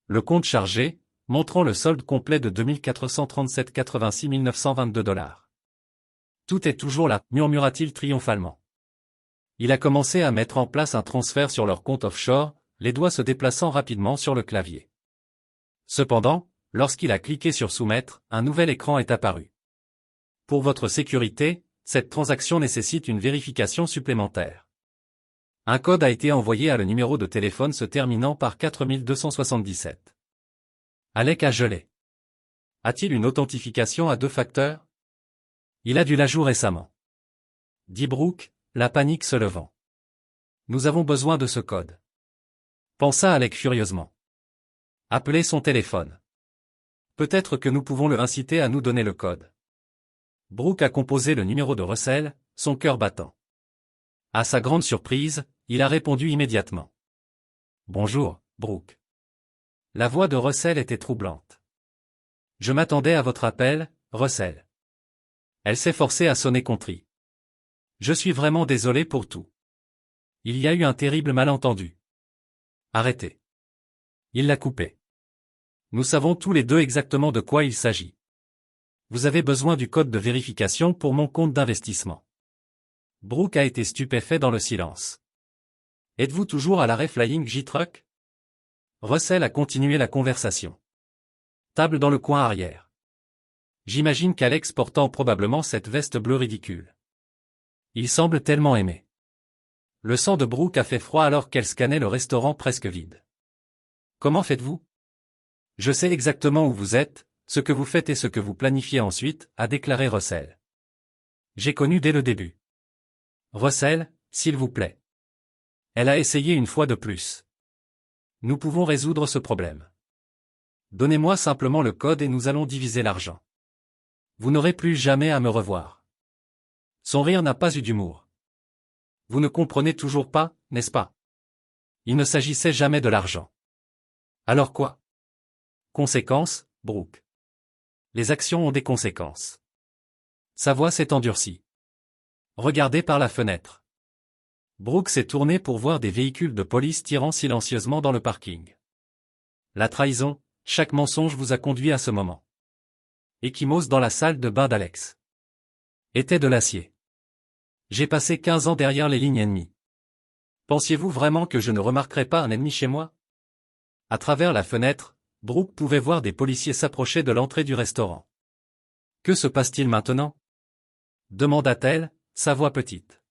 Le compte chargé, montrant le solde complet de 2437,86 922 $. Tout est toujours là, murmura-t-il triomphalement. Il a commencé à mettre en place un transfert sur leur compte offshore, les doigts se déplaçant rapidement sur le clavier. Cependant, lorsqu'il a cliqué sur soumettre, un nouvel écran est apparu. Pour votre sécurité, cette transaction nécessite une vérification supplémentaire. Un code a été envoyé à le numéro de téléphone se terminant par 4277. Alex a gelé. A-t-il une authentification à 2 facteurs? Il a dû l'ajout récemment. Dit Brooke, la panique se levant. Nous avons besoin de ce code. Pensa Alex furieusement. Appelez son téléphone. Peut-être que nous pouvons le inciter à nous donner le code. Brooke a composé le numéro de Russell, son cœur battant. À sa grande surprise, il a répondu immédiatement. Bonjour, Brooke. La voix de Russell était troublante. Je m'attendais à votre appel, Russell. Elle s'est forcée à sonner contrit. Je suis vraiment désolé pour tout. Il y a eu un terrible malentendu. Arrêtez. Il l'a coupé. Nous savons tous les deux exactement de quoi il s'agit. Vous avez besoin du code de vérification pour mon compte d'investissement. Brooke a été stupéfait dans le silence. Êtes-vous toujours à l'arrêt Flying J-Truck? Russell a continué la conversation. Table dans le coin arrière. J'imagine qu'Alex portant probablement cette veste bleue ridicule. Il semble tellement aimé. Le sang de Brooke a fait froid alors qu'elle scannait le restaurant presque vide. Comment faites-vous? Je sais exactement où vous êtes, ce que vous faites et ce que vous planifiez ensuite, a déclaré Russell. J'ai connu dès le début. Russell, s'il vous plaît. Elle a essayé une fois de plus. Nous pouvons résoudre ce problème. Donnez-moi simplement le code et nous allons diviser l'argent. Vous n'aurez plus jamais à me revoir. Son rire n'a pas eu d'humour. Vous ne comprenez toujours pas, n'est-ce pas? Il ne s'agissait jamais de l'argent. Alors quoi? Conséquence, Brooke. Les actions ont des conséquences. Sa voix s'est endurcie. Regardez par la fenêtre. Brooke s'est tourné pour voir des véhicules de police tirant silencieusement dans le parking. La trahison, chaque mensonge vous a conduit à ce moment. Ecchymose dans la salle de bain d'Alex. Était de l'acier. J'ai passé 15 ans derrière les lignes ennemies. Pensiez-vous vraiment que je ne remarquerais pas un ennemi chez moi? À travers la fenêtre, Brooke pouvait voir des policiers s'approcher de l'entrée du restaurant. Que se passe-t-il maintenant? Demanda-t-elle, sa voix petite.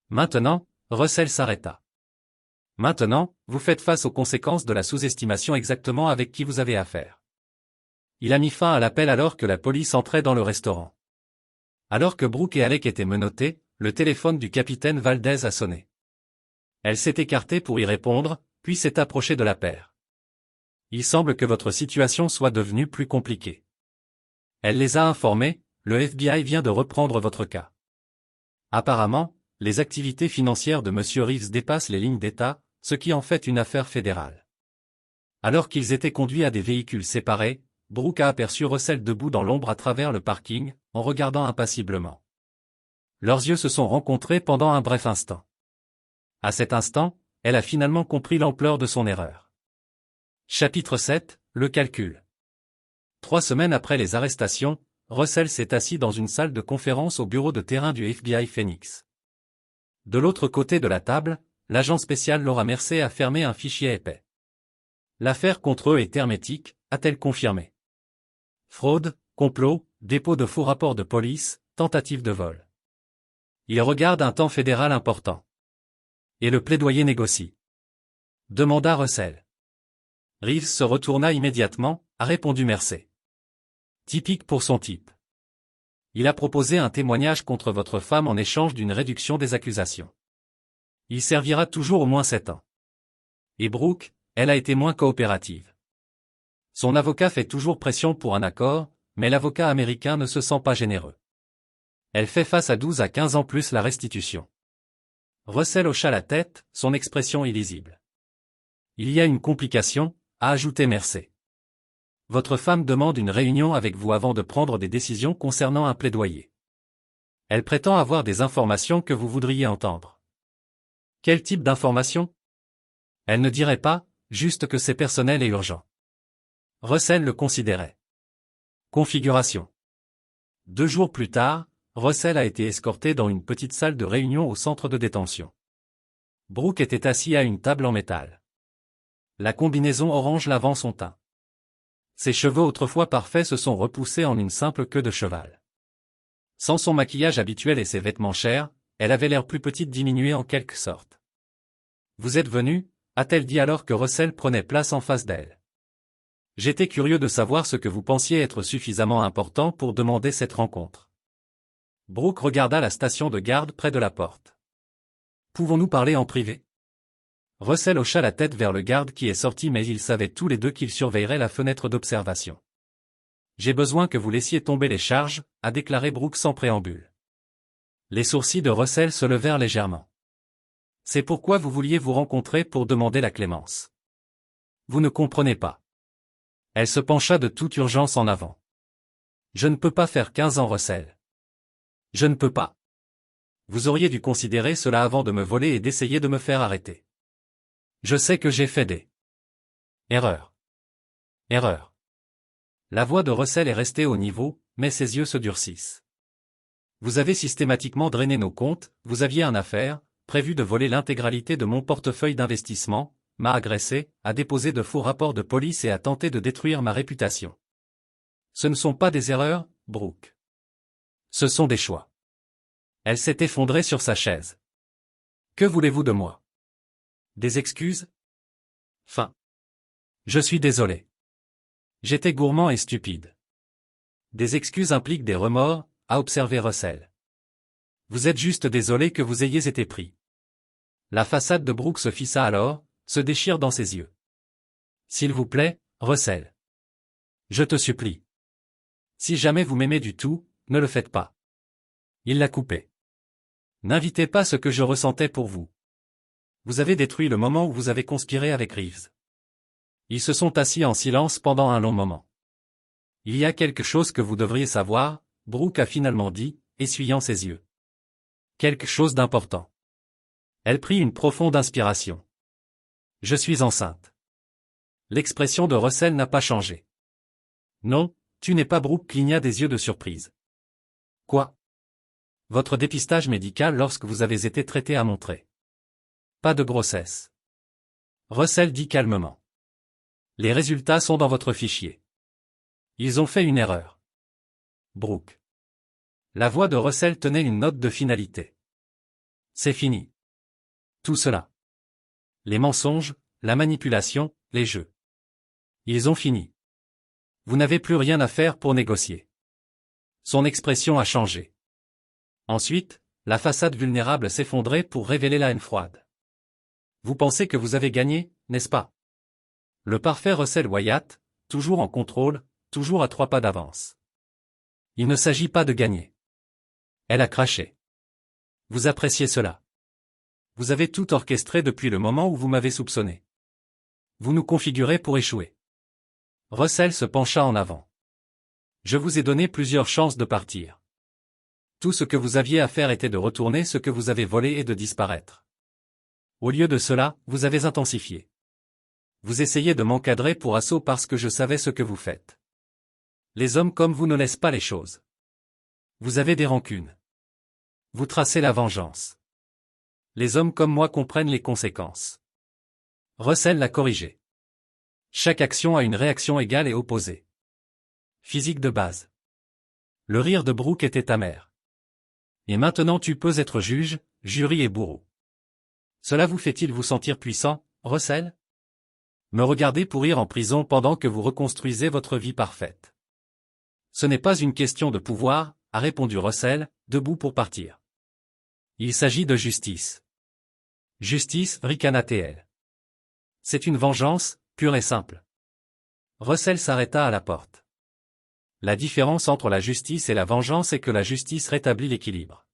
Maintenant, Russell s'arrêta. Maintenant, vous faites face aux conséquences de la sous-estimation exactement avec qui vous avez affaire. Il a mis fin à l'appel alors que la police entrait dans le restaurant. Alors que Brooke et Alec étaient menottés, le téléphone du capitaine Valdez a sonné. Elle s'est écartée pour y répondre, puis s'est approchée de la paire. Il semble que votre situation soit devenue plus compliquée. Elle les a informés, le FBI vient de reprendre votre cas. Apparemment, les activités financières de M. Reeves dépassent les lignes d'État, ce qui en fait une affaire fédérale. Alors qu'ils étaient conduits à des véhicules séparés, Brooke a aperçu Russell debout dans l'ombre à travers le parking, en regardant impassiblement. Leurs yeux se sont rencontrés pendant un bref instant. À cet instant, elle a finalement compris l'ampleur de son erreur. Chapitre 7, le calcul. 3 semaines après les arrestations, Russell s'est assis dans une salle de conférence au bureau de terrain du FBI Phoenix. De l'autre côté de la table, l'agent spécial Laura Mercer a fermé un fichier épais. L'affaire contre eux est hermétique, a-t-elle confirmé. Fraude, complot, dépôt de faux rapports de police, tentative de vol. Il regarde un temps fédéral important. Et le plaidoyer négocie. Demanda Russell. Reeves se retourna immédiatement, a répondu Mercer. Typique pour son type. Il a proposé un témoignage contre votre femme en échange d'une réduction des accusations. Il servira toujours au moins 7 ans. Et Brooke, elle a été moins coopérative. Son avocat fait toujours pression pour un accord, mais l'avocat américain ne se sent pas généreux. Elle fait face à 12 à 15 ans plus la restitution. Russell hocha la tête, son expression illisible. Il y a une complication, a ajouté Mercer. Votre femme demande une réunion avec vous avant de prendre des décisions concernant un plaidoyer. Elle prétend avoir des informations que vous voudriez entendre. Quel type d'informations? Elle ne dirait pas, juste que c'est personnel et urgent. Russell le considérait. Configuration. 2 jours plus tard, Russell a été escorté dans une petite salle de réunion au centre de détention. Brooke était assis à une table en métal. La combinaison orange lavant son teint. Ses cheveux autrefois parfaits se sont repoussés en une simple queue de cheval. Sans son maquillage habituel et ses vêtements chers, elle avait l'air plus petite diminuée en quelque sorte. Vous êtes venu, a-t-elle dit alors que Russell prenait place en face d'elle. J'étais curieux de savoir ce que vous pensiez être suffisamment important pour demander cette rencontre. Brooke regarda la station de garde près de la porte. Pouvons-nous parler en privé? Russell hocha la tête vers le garde qui est sorti mais ils savaient tous les deux qu'il surveillerait la fenêtre d'observation. J'ai besoin que vous laissiez tomber les charges, a déclaré Brooke sans préambule. Les sourcils de Russell se levèrent légèrement. C'est pourquoi vous vouliez vous rencontrer pour demander la clémence. Vous ne comprenez pas. Elle se pencha de toute urgence en avant. Je ne peux pas faire 15 ans Russell. Je ne peux pas. Vous auriez dû considérer cela avant de me voler et d'essayer de me faire arrêter. Je sais que j'ai fait des erreurs. Erreurs. La voix de Russell est restée au niveau, mais ses yeux se durcissent. Vous avez systématiquement drainé nos comptes, vous aviez une affaire, prévu de voler l'intégralité de mon portefeuille d'investissement, m'a agressé, a déposé de faux rapports de police et a tenté de détruire ma réputation. Ce ne sont pas des erreurs, Brooke. Ce sont des choix. Elle s'est effondrée sur sa chaise. Que voulez-vous de moi? Des excuses? Fin. Je suis désolé. J'étais gourmand et stupide. Des excuses impliquent des remords, a observé Russell. Vous êtes juste désolé que vous ayez été pris. La façade de Brooke se fissa alors, se déchire dans ses yeux. S'il vous plaît, Russell. Je te supplie. Si jamais vous m'aimez du tout, ne le faites pas. Il l'a coupé. N'invitez pas ce que je ressentais pour vous. Vous avez détruit le moment où vous avez conspiré avec Reeves. Ils se sont assis en silence pendant un long moment. Il y a quelque chose que vous devriez savoir, Brooke a finalement dit, essuyant ses yeux. Quelque chose d'important. Elle prit une profonde inspiration. Je suis enceinte. L'expression de Russell n'a pas changé. Non, tu n'es pas. Brooke cligna des yeux de surprise. Quoi? Votre dépistage médical lorsque vous avez été traité a montré. Pas de grossesse. Russell dit calmement. Les résultats sont dans votre fichier. Ils ont fait une erreur. Brooke. La voix de Russell tenait une note de finalité. C'est fini. Tout cela. Les mensonges, la manipulation, les jeux. Ils ont fini. Vous n'avez plus rien à faire pour négocier. Son expression a changé. Ensuite, la façade vulnérable s'effondrait pour révéler la haine froide. Vous pensez que vous avez gagné, n'est-ce pas? Le parfait Russell Wyatt, toujours en contrôle, toujours à 3 pas d'avance. Il ne s'agit pas de gagner. Elle a craché. Vous appréciez cela. Vous avez tout orchestré depuis le moment où vous m'avez soupçonné. Vous nous configurez pour échouer. Russell se pencha en avant. Je vous ai donné plusieurs chances de partir. Tout ce que vous aviez à faire était de retourner ce que vous avez volé et de disparaître. Au lieu de cela, vous avez intensifié. Vous essayez de m'encadrer pour assaut parce que je savais ce que vous faites. Les hommes comme vous ne laissent pas les choses. Vous avez des rancunes. Vous tracez la vengeance. Les hommes comme moi comprennent les conséquences. Russell l'a corrigé. Chaque action a une réaction égale et opposée. Physique de base. Le rire de Brooke était amer. Et maintenant tu peux être juge, jury et bourreau. Cela vous fait-il vous sentir puissant, Russell? Me regarder pourrir en prison pendant que vous reconstruisez votre vie parfaite. Ce n'est pas une question de pouvoir, a répondu Russell, debout pour partir. Il s'agit de justice. Justice, ricana-t-elle. C'est une vengeance, pure et simple. Russell s'arrêta à la porte. La différence entre la justice et la vengeance est que la justice rétablit l'équilibre.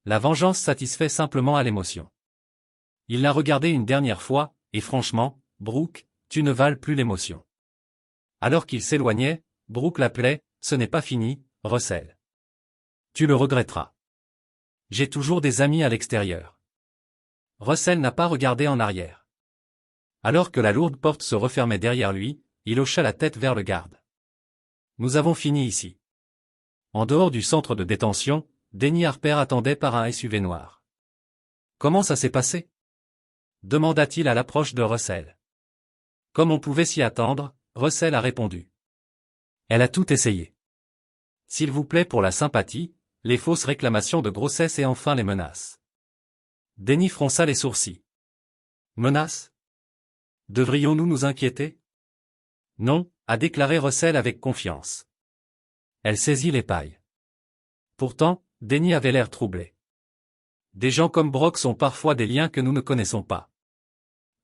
La vengeance satisfait simplement à l'émotion. Il l'a regardé une dernière fois, et franchement, Brooke, tu ne vales plus l'émotion. Alors qu'il s'éloignait, Brooke l'appelait, ce n'est pas fini, Russell. Tu le regretteras. J'ai toujours des amis à l'extérieur. Russell n'a pas regardé en arrière. Alors que la lourde porte se refermait derrière lui, il hocha la tête vers le garde. Nous avons fini ici. En dehors du centre de détention, Denny Harper attendait par un SUV noir. Comment ça s'est passé? Demanda-t-il à l'approche de Russell. Comme on pouvait s'y attendre, Russell a répondu. Elle a tout essayé. S'il vous plaît pour la sympathie, les fausses réclamations de grossesse et enfin les menaces. Denny fronça les sourcils. Menaces? Devrions-nous nous inquiéter? Non, a déclaré Russell avec confiance. Elle saisit les pailles. Pourtant, Denny avait l'air troublé. Des gens comme Brock sont parfois des liens que nous ne connaissons pas.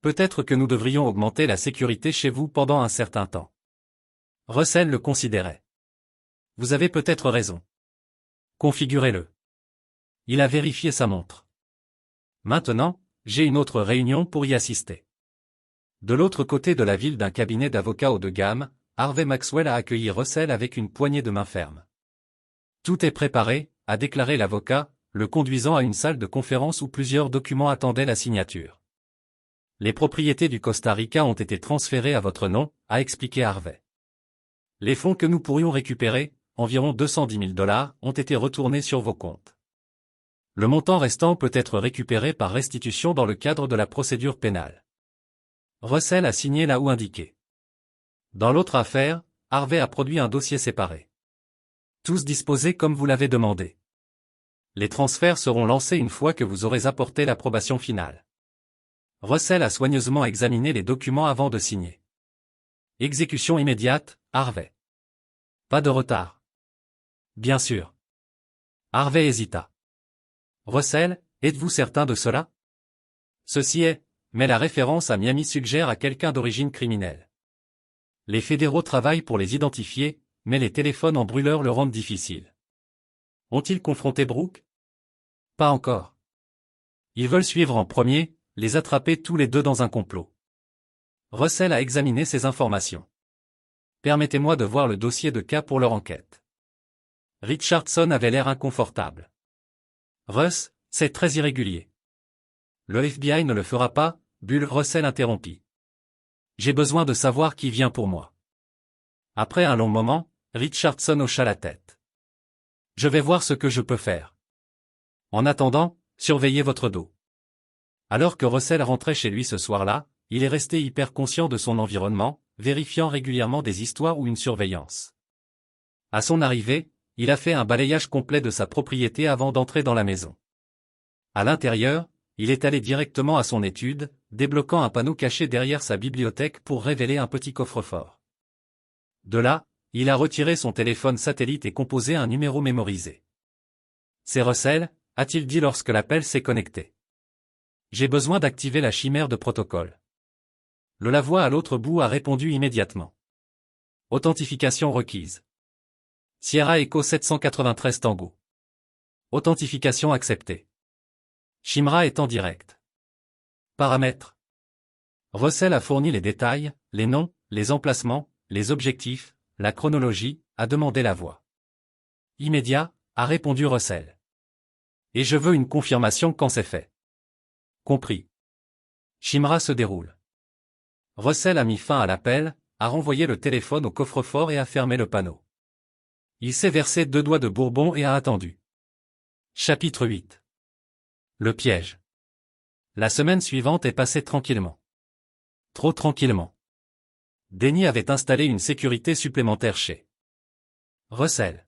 Peut-être que nous devrions augmenter la sécurité chez vous pendant un certain temps. Russell le considérait. Vous avez peut-être raison. Configurez-le. Il a vérifié sa montre. Maintenant, j'ai une autre réunion pour y assister. De l'autre côté de la ville d'un cabinet d'avocats haut de gamme, Harvey Maxwell a accueilli Russell avec une poignée de main ferme. Tout est préparé, a déclaré l'avocat, le conduisant à une salle de conférence où plusieurs documents attendaient la signature. Les propriétés du Costa Rica ont été transférées à votre nom, a expliqué Harvey. Les fonds que nous pourrions récupérer, environ 210 000 $, ont été retournés sur vos comptes. Le montant restant peut être récupéré par restitution dans le cadre de la procédure pénale. Russell a signé là où indiqué. Dans l'autre affaire, Harvey a produit un dossier séparé. Tous disposés comme vous l'avez demandé. Les transferts seront lancés une fois que vous aurez apporté l'approbation finale. Russell a soigneusement examiné les documents avant de signer. Exécution immédiate, Harvey. Pas de retard. Bien sûr. Harvey hésita. Russell, êtes-vous certain de cela? Ceci est, mais la référence à Miami suggère à quelqu'un d'origine criminelle. Les fédéraux travaillent pour les identifier, mais les téléphones en brûleur le rendent difficile. Ont-ils confronté Brooke? Pas encore. Ils veulent suivre en premier, les attraper tous les deux dans un complot. Russell a examiné ces informations. Permettez-moi de voir le dossier de cas pour leur enquête. Richardson avait l'air inconfortable. Russ, c'est très irrégulier. Le FBI ne le fera pas, Bull. Russell interrompit. J'ai besoin de savoir qui vient pour moi. Après un long moment, Richardson hocha la tête. Je vais voir ce que je peux faire. En attendant, surveillez votre dos. Alors que Russell rentrait chez lui ce soir-là, il est resté hyper conscient de son environnement, vérifiant régulièrement des histoires ou une surveillance. À son arrivée, il a fait un balayage complet de sa propriété avant d'entrer dans la maison. À l'intérieur, il est allé directement à son étude, débloquant un panneau caché derrière sa bibliothèque pour révéler un petit coffre-fort. De là, il a retiré son téléphone satellite et composé un numéro mémorisé. C'est Russell, a-t-il dit lorsque l'appel s'est connecté. J'ai besoin d'activer la chimère de protocole. La voix à l'autre bout a répondu immédiatement. Authentification requise. Sierra Echo 793 Tango. Authentification acceptée. Chimera est en direct. Paramètres. Russell a fourni les détails, les noms, les emplacements, les objectifs, la chronologie, a demandé la voix. Immédiat, a répondu Russell. Et je veux une confirmation quand c'est fait. Compris. Chimera se déroule. Russell a mis fin à l'appel, a renvoyé le téléphone au coffre-fort et a fermé le panneau. Il s'est versé 2 doigts de bourbon et a attendu. Chapitre 8. Le piège. La semaine suivante est passée tranquillement. Trop tranquillement. Denny avait installé une sécurité supplémentaire chez Russell.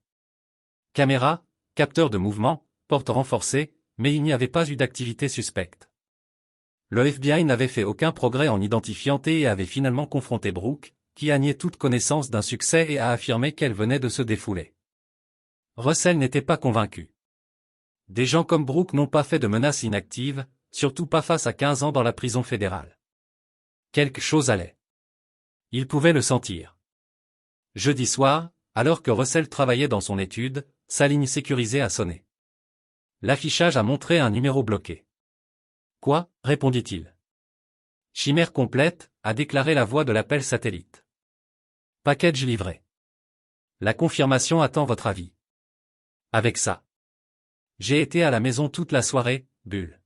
Caméra, capteur de mouvement, porte renforcée, mais il n'y avait pas eu d'activité suspecte. Le FBI n'avait fait aucun progrès en identifiant T et avait finalement confronté Brooke, qui a nié toute connaissance d'un succès et a affirmé qu'elle venait de se défouler. Russell n'était pas convaincu. Des gens comme Brooke n'ont pas fait de menaces inactives, surtout pas face à 15 ans dans la prison fédérale. Quelque chose allait. Il pouvait le sentir. Jeudi soir, alors que Russell travaillait dans son étude, sa ligne sécurisée a sonné. L'affichage a montré un numéro bloqué. Quoi, répondit-il. Chimère complète, a déclaré la voix de l'appel satellite. Package livré. La confirmation attend votre avis. Avec ça. J'ai été à la maison toute la soirée, Bull.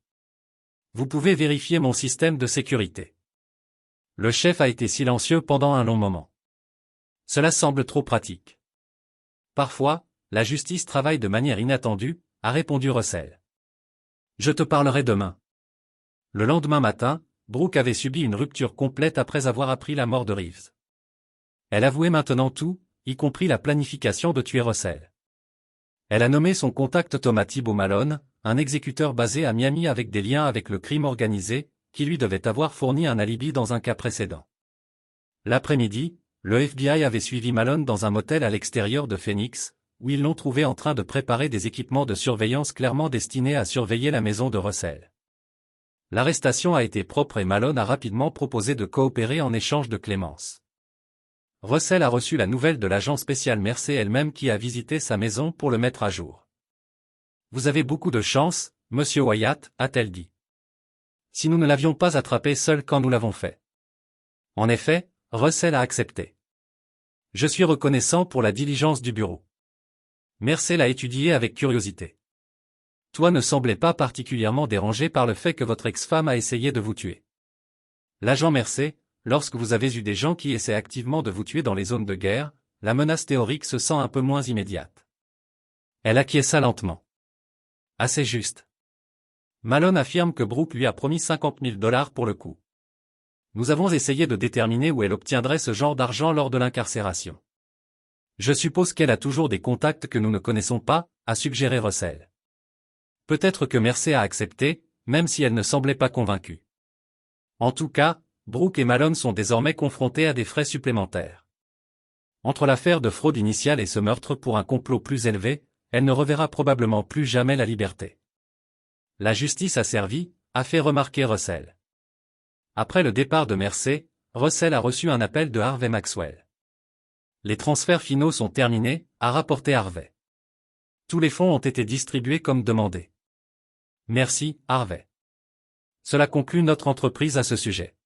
Vous pouvez vérifier mon système de sécurité. Le chef a été silencieux pendant un long moment. Cela semble trop pratique. Parfois, la justice travaille de manière inattendue, a répondu Russell. Je te parlerai demain. Le lendemain matin, Brooke avait subi une rupture complète après avoir appris la mort de Reeves. Elle avouait maintenant tout, y compris la planification de tuer Russell. Elle a nommé son contact Thomas Thibault Malone, un exécuteur basé à Miami avec des liens avec le crime organisé, qui lui devait avoir fourni un alibi dans un cas précédent. L'après-midi, le FBI avait suivi Malone dans un motel à l'extérieur de Phoenix, où ils l'ont trouvé en train de préparer des équipements de surveillance clairement destinés à surveiller la maison de Russell. L'arrestation a été propre et Malone a rapidement proposé de coopérer en échange de clémence. Russell a reçu la nouvelle de l'agent spécial Mercer elle-même qui a visité sa maison pour le mettre à jour. Vous avez beaucoup de chance, monsieur Wyatt, a-t-elle dit. Si nous ne l'avions pas attrapé seul quand nous l'avons fait. En effet, Russell a accepté. Je suis reconnaissant pour la diligence du bureau. Mercer l'a étudié avec curiosité. Toi ne semblais pas particulièrement dérangé par le fait que votre ex-femme a essayé de vous tuer. L'agent Mercer, lorsque vous avez eu des gens qui essaient activement de vous tuer dans les zones de guerre, la menace théorique se sent un peu moins immédiate. Elle acquiesça lentement. Assez juste. Malone affirme que Brooke lui a promis $50 000 pour le coup. Nous avons essayé de déterminer où elle obtiendrait ce genre d'argent lors de l'incarcération. Je suppose qu'elle a toujours des contacts que nous ne connaissons pas, a suggéré Russell. Peut-être que Mercer a accepté, même si elle ne semblait pas convaincue. En tout cas, Brooke et Malone sont désormais confrontés à des frais supplémentaires. Entre l'affaire de fraude initiale et ce meurtre pour un complot plus élevé, elle ne reverra probablement plus jamais la liberté. La justice a servi, a fait remarquer Russell. Après le départ de Mercer, Russell a reçu un appel de Harvey Maxwell. Les transferts finaux sont terminés, a rapporté Harvey. Tous les fonds ont été distribués comme demandé. Merci, Harvey. Cela conclut notre entreprise à ce sujet.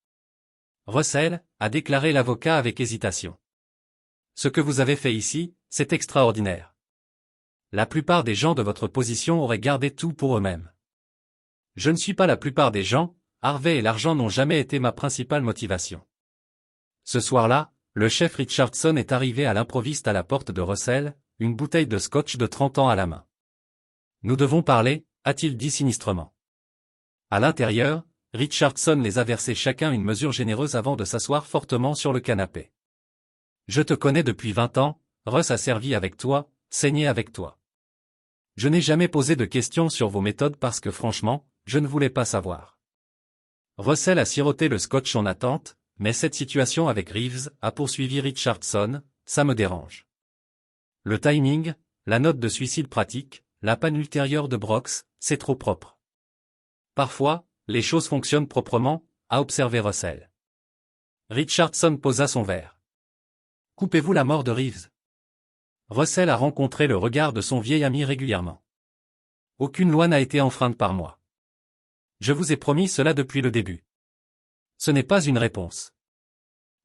Russell, a déclaré l'avocat avec hésitation. Ce que vous avez fait ici, c'est extraordinaire. La plupart des gens de votre position auraient gardé tout pour eux-mêmes. Je ne suis pas la plupart des gens, Harvey et l'argent n'ont jamais été ma principale motivation. Ce soir-là, le chef Richardson est arrivé à l'improviste à la porte de Russell, une bouteille de scotch de 30 ans à la main. Nous devons parler, a-t-il dit sinistrement. À l'intérieur, Richardson les a versés chacun une mesure généreuse avant de s'asseoir fortement sur le canapé. Je te connais depuis 20 ans, Russ a servi avec toi, saigné avec toi. Je n'ai jamais posé de questions sur vos méthodes parce que franchement, je ne voulais pas savoir. Russell a siroté le scotch en attente, mais cette situation avec Reeves, a poursuivi Richardson, ça me dérange. Le timing, la note de suicide pratique, la panne ultérieure de Brox, c'est trop propre. Parfois, les choses fonctionnent proprement, a observé Russell. Richardson posa son verre. Coupez-vous la mort de Reeves. Russell a rencontré le regard de son vieil ami régulièrement. Aucune loi n'a été enfreinte par moi. Je vous ai promis cela depuis le début. Ce n'est pas une réponse.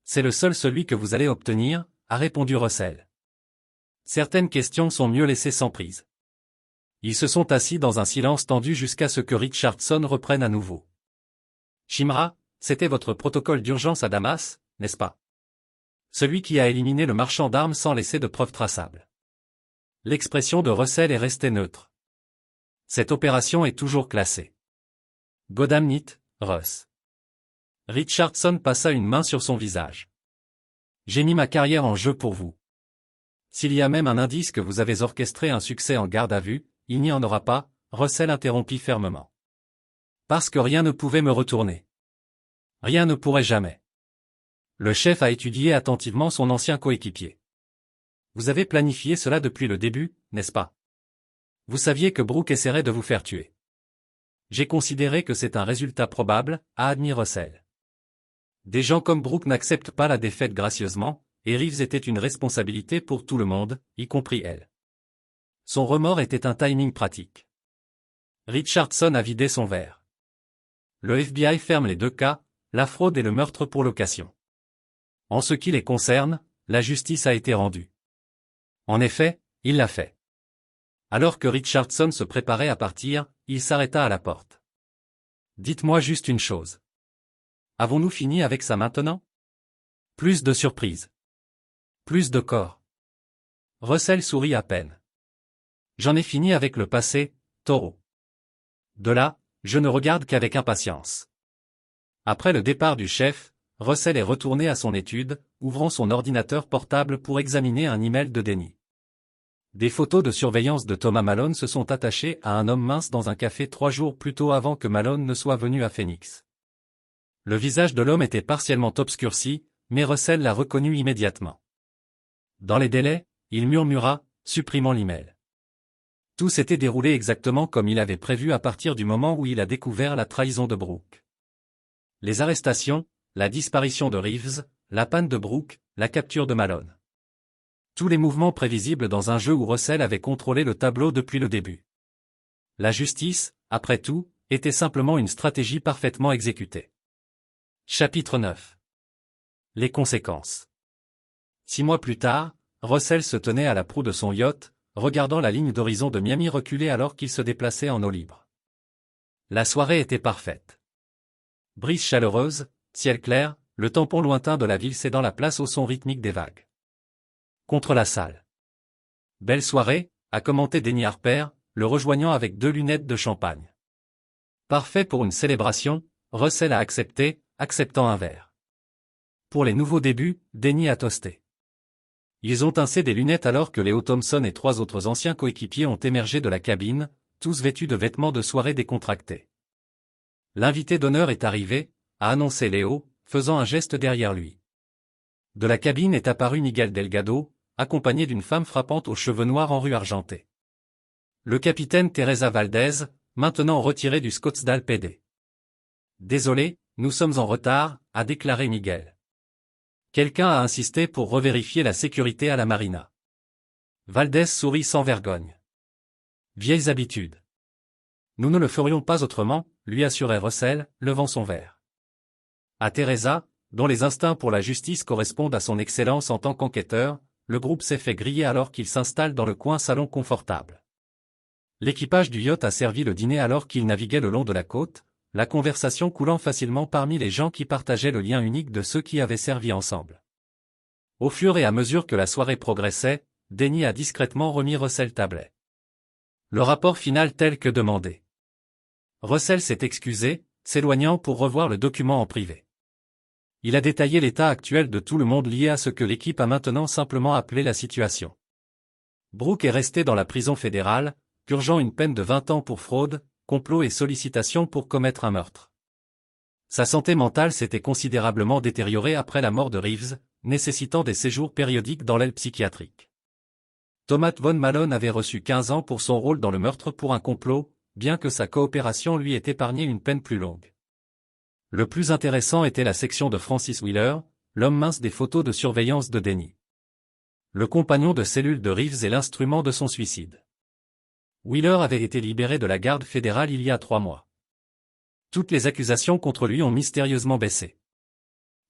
C'est le seul celui que vous allez obtenir, a répondu Russell. Certaines questions sont mieux laissées sans prise. Ils se sont assis dans un silence tendu jusqu'à ce que Richardson reprenne à nouveau. Shimra, c'était votre protocole d'urgence à Damas, n'est-ce pas? Celui qui a éliminé le marchand d'armes sans laisser de preuves traçables. L'expression de Russell est restée neutre. Cette opération est toujours classée. Godamnit, Russ. Richardson passa une main sur son visage. J'ai mis ma carrière en jeu pour vous. S'il y a même un indice que vous avez orchestré un succès en garde à vue, il n'y en aura pas, Russell interrompit fermement. Parce que rien ne pouvait me retourner. Rien ne pourrait jamais. Le chef a étudié attentivement son ancien coéquipier. Vous avez planifié cela depuis le début, n'est-ce pas? Vous saviez que Brooke essaierait de vous faire tuer. J'ai considéré que c'est un résultat probable, a admis Russell. Des gens comme Brooke n'acceptent pas la défaite gracieusement, et Reeves était une responsabilité pour tout le monde, y compris elle. Son remords était un timing pratique. Richardson a vidé son verre. Le FBI ferme les deux cas, la fraude et le meurtre pour location. En ce qui les concerne, la justice a été rendue. En effet, il l'a fait. Alors que Richardson se préparait à partir, il s'arrêta à la porte. Dites-moi juste une chose. Avons-nous fini avec ça maintenant? Plus de surprises. Plus de corps. Russell sourit à peine. J'en ai fini avec le passé, taureau. De là, je ne regarde qu'avec impatience. Après le départ du chef, Russell est retourné à son étude, ouvrant son ordinateur portable pour examiner un email de Denny. Des photos de surveillance de Thomas Malone se sont attachées à un homme mince dans un café 3 jours plus tôt avant que Malone ne soit venu à Phoenix. Le visage de l'homme était partiellement obscurci, mais Russell l'a reconnu immédiatement. Dans les délais, il murmura, supprimant l'email. Tout s'était déroulé exactement comme il avait prévu à partir du moment où il a découvert la trahison de Brooke. Les arrestations, la disparition de Reeves, la panne de Brooke, la capture de Malone. Tous les mouvements prévisibles dans un jeu où Russell avait contrôlé le tableau depuis le début. La justice, après tout, était simplement une stratégie parfaitement exécutée. Chapitre 9. Les conséquences. 6 mois plus tard, Russell se tenait à la proue de son yacht, regardant la ligne d'horizon de Miami reculer alors qu'il se déplaçait en eau libre. La soirée était parfaite. Brise chaleureuse, ciel clair, le tampon lointain de la ville cédant la place au son rythmique des vagues. Contre la salle. Belle soirée, a commenté Denny Harper, le rejoignant avec 2 lunettes de champagne. Parfait pour une célébration, Russell a accepté, acceptant un verre. Pour les nouveaux débuts, Denny a toasté. Ils ont tincé des lunettes alors que Léo Thompson et 3 autres anciens coéquipiers ont émergé de la cabine, tous vêtus de vêtements de soirée décontractés. L'invité d'honneur est arrivé, a annoncé Léo, faisant un geste derrière lui. De la cabine est apparu Miguel Delgado, accompagné d'une femme frappante aux cheveux noirs en rue argentée. Le capitaine Teresa Valdez, maintenant retiré du Scottsdale PD. Désolé, nous sommes en retard, a déclaré Miguel. Quelqu'un a insisté pour revérifier la sécurité à la marina. Valdez sourit sans vergogne. Vieilles habitudes. Nous ne le ferions pas autrement, lui assurait Russell, levant son verre. À Teresa, dont les instincts pour la justice correspondent à son excellence en tant qu'enquêteur, le groupe s'est fait griller alors qu'il s'installe dans le coin salon confortable. L'équipage du yacht a servi le dîner alors qu'il naviguait le long de la côte, la conversation coulant facilement parmi les gens qui partageaient le lien unique de ceux qui avaient servi ensemble. Au fur et à mesure que la soirée progressait, Denny a discrètement remis Russell Tablet. Le rapport final tel que demandé. Russell s'est excusé, s'éloignant pour revoir le document en privé. Il a détaillé l'état actuel de tout le monde lié à ce que l'équipe a maintenant simplement appelé la situation. Brooke est resté dans la prison fédérale, purgeant une peine de 20 ans pour fraude, complot et sollicitation pour commettre un meurtre. Sa santé mentale s'était considérablement détériorée après la mort de Reeves, nécessitant des séjours périodiques dans l'aile psychiatrique. Thomas von Malone avait reçu 15 ans pour son rôle dans le meurtre pour un complot, bien que sa coopération lui ait épargné une peine plus longue. Le plus intéressant était la section de Francis Wheeler, l'homme mince des photos de surveillance de Denny. Le compagnon de cellule de Reeves et l'instrument de son suicide. Wheeler avait été libéré de la garde fédérale il y a 3 mois. Toutes les accusations contre lui ont mystérieusement baissé.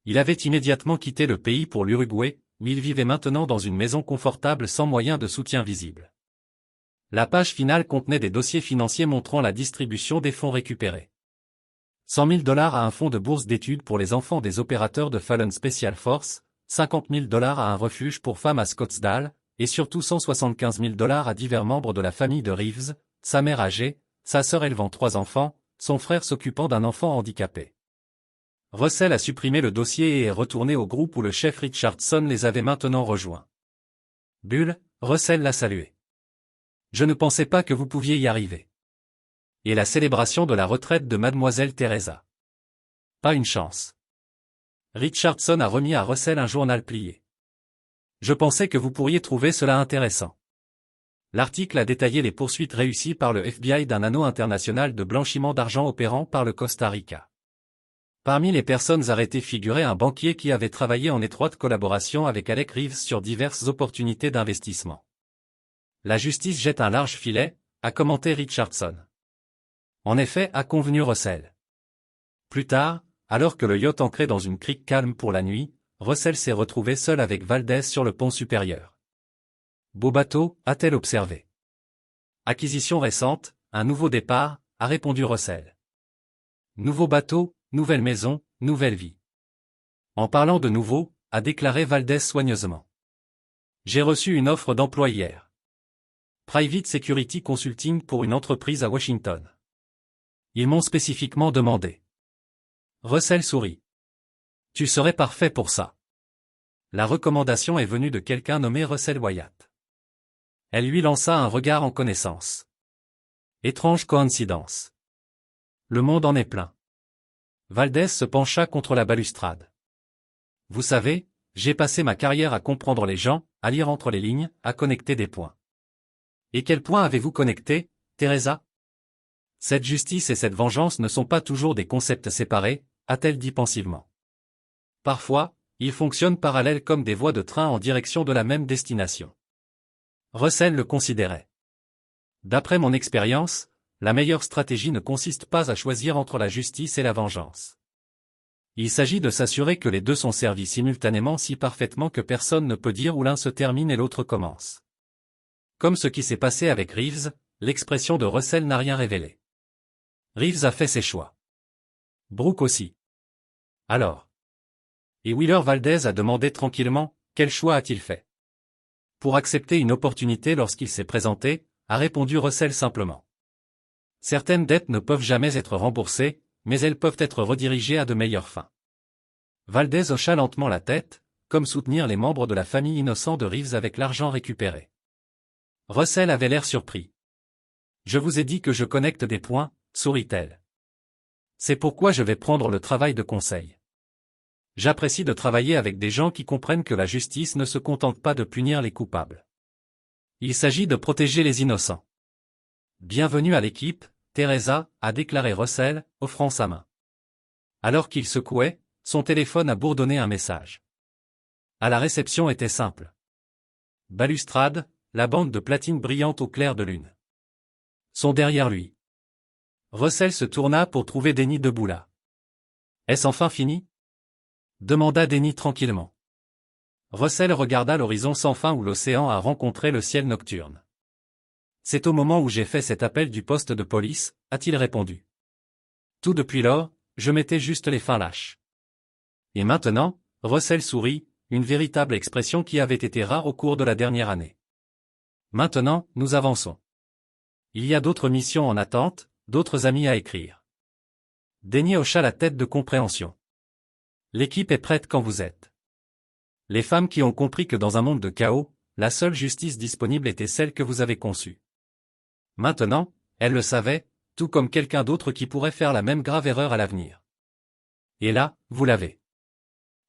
Il avait immédiatement quitté le pays pour l'Uruguay, où il vivait maintenant dans une maison confortable sans moyen de soutien visible. La page finale contenait des dossiers financiers montrant la distribution des fonds récupérés. $100 000 à un fonds de bourse d'études pour les enfants des opérateurs de Fallon Special Force, $50 000 à un refuge pour femmes à Scottsdale, et surtout $175 000 à divers membres de la famille de Reeves, sa mère âgée, sa sœur élevant 3 enfants, son frère s'occupant d'un enfant handicapé. Russell a supprimé le dossier et est retourné au groupe où le chef Richardson les avait maintenant rejoints. Bull, Russell l'a salué. Je ne pensais pas que vous pouviez y arriver. Et la célébration de la retraite de Mademoiselle Teresa. Pas une chance. Richardson a remis à Russell un journal plié. Je pensais que vous pourriez trouver cela intéressant. L'article a détaillé les poursuites réussies par le FBI d'un anneau international de blanchiment d'argent opérant par le Costa Rica. Parmi les personnes arrêtées figurait un banquier qui avait travaillé en étroite collaboration avec Alec Reeves sur diverses opportunités d'investissement. La justice jette un large filet, a commenté Richardson. En effet, a convenu Russell. Plus tard, alors que le yacht ancrait dans une crique calme pour la nuit, Russell s'est retrouvé seul avec Valdez sur le pont supérieur. Beau bateau, a-t-elle observé. Acquisition récente, un nouveau départ, a répondu Russell. Nouveau bateau, nouvelle maison, nouvelle vie. En parlant de nouveau, a déclaré Valdez soigneusement. J'ai reçu une offre d'emploi hier. Private Security Consulting pour une entreprise à Washington. Ils m'ont spécifiquement demandé. Russell sourit. Tu serais parfait pour ça. La recommandation est venue de quelqu'un nommé Russell Wyatt. Elle lui lança un regard en connaissance. Étrange coïncidence. Le monde en est plein. Valdez se pencha contre la balustrade. Vous savez, j'ai passé ma carrière à comprendre les gens, à lire entre les lignes, à connecter des points. Et quel point avez-vous connecté, Teresa? Cette justice et cette vengeance ne sont pas toujours des concepts séparés, a-t-elle dit pensivement. Parfois, ils fonctionnent parallèles comme des voies de train en direction de la même destination. Russell le considérait. D'après mon expérience, la meilleure stratégie ne consiste pas à choisir entre la justice et la vengeance. Il s'agit de s'assurer que les deux sont servis simultanément si parfaitement que personne ne peut dire où l'un se termine et l'autre commence. Comme ce qui s'est passé avec Reeves, l'expression de Russell n'a rien révélé. Reeves a fait ses choix. Brooke aussi. Alors. Et Wheeler Valdez a demandé tranquillement, quel choix a-t-il fait? Pour accepter une opportunité lorsqu'il s'est présenté, a répondu Russell simplement. Certaines dettes ne peuvent jamais être remboursées, mais elles peuvent être redirigées à de meilleures fins. Valdez hocha lentement la tête, comme soutenir les membres de la famille innocente de Reeves avec l'argent récupéré. Russell avait l'air surpris. Je vous ai dit que je connecte des points, sourit-elle. C'est pourquoi je vais prendre le travail de conseil. J'apprécie de travailler avec des gens qui comprennent que la justice ne se contente pas de punir les coupables. Il s'agit de protéger les innocents. Bienvenue à l'équipe, Teresa, a déclaré Russell, offrant sa main. Alors qu'il secouait, son téléphone a bourdonné un message. À la réception était simple. Balustrade, la bande de platine brillante au clair de lune. Sont derrière lui. Russell se tourna pour trouver Denny debout là. Est-ce enfin fini? Demanda Denny tranquillement. Russell regarda l'horizon sans fin où l'océan a rencontré le ciel nocturne. C'est au moment où j'ai fait cet appel du poste de police, a-t-il répondu. Tout depuis lors, je mettais juste les fins lâches. Et maintenant, Russell sourit, une véritable expression qui avait été rare au cours de la dernière année. Maintenant, nous avançons. Il y a d'autres missions en attente, d'autres amis à écrire. Denny hocha la tête de compréhension. L'équipe est prête quand vous êtes. Les femmes qui ont compris que dans un monde de chaos, la seule justice disponible était celle que vous avez conçue. Maintenant, elles le savaient, tout comme quelqu'un d'autre qui pourrait faire la même grave erreur à l'avenir. Et là, vous l'avez.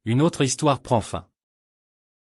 Une autre histoire prend fin.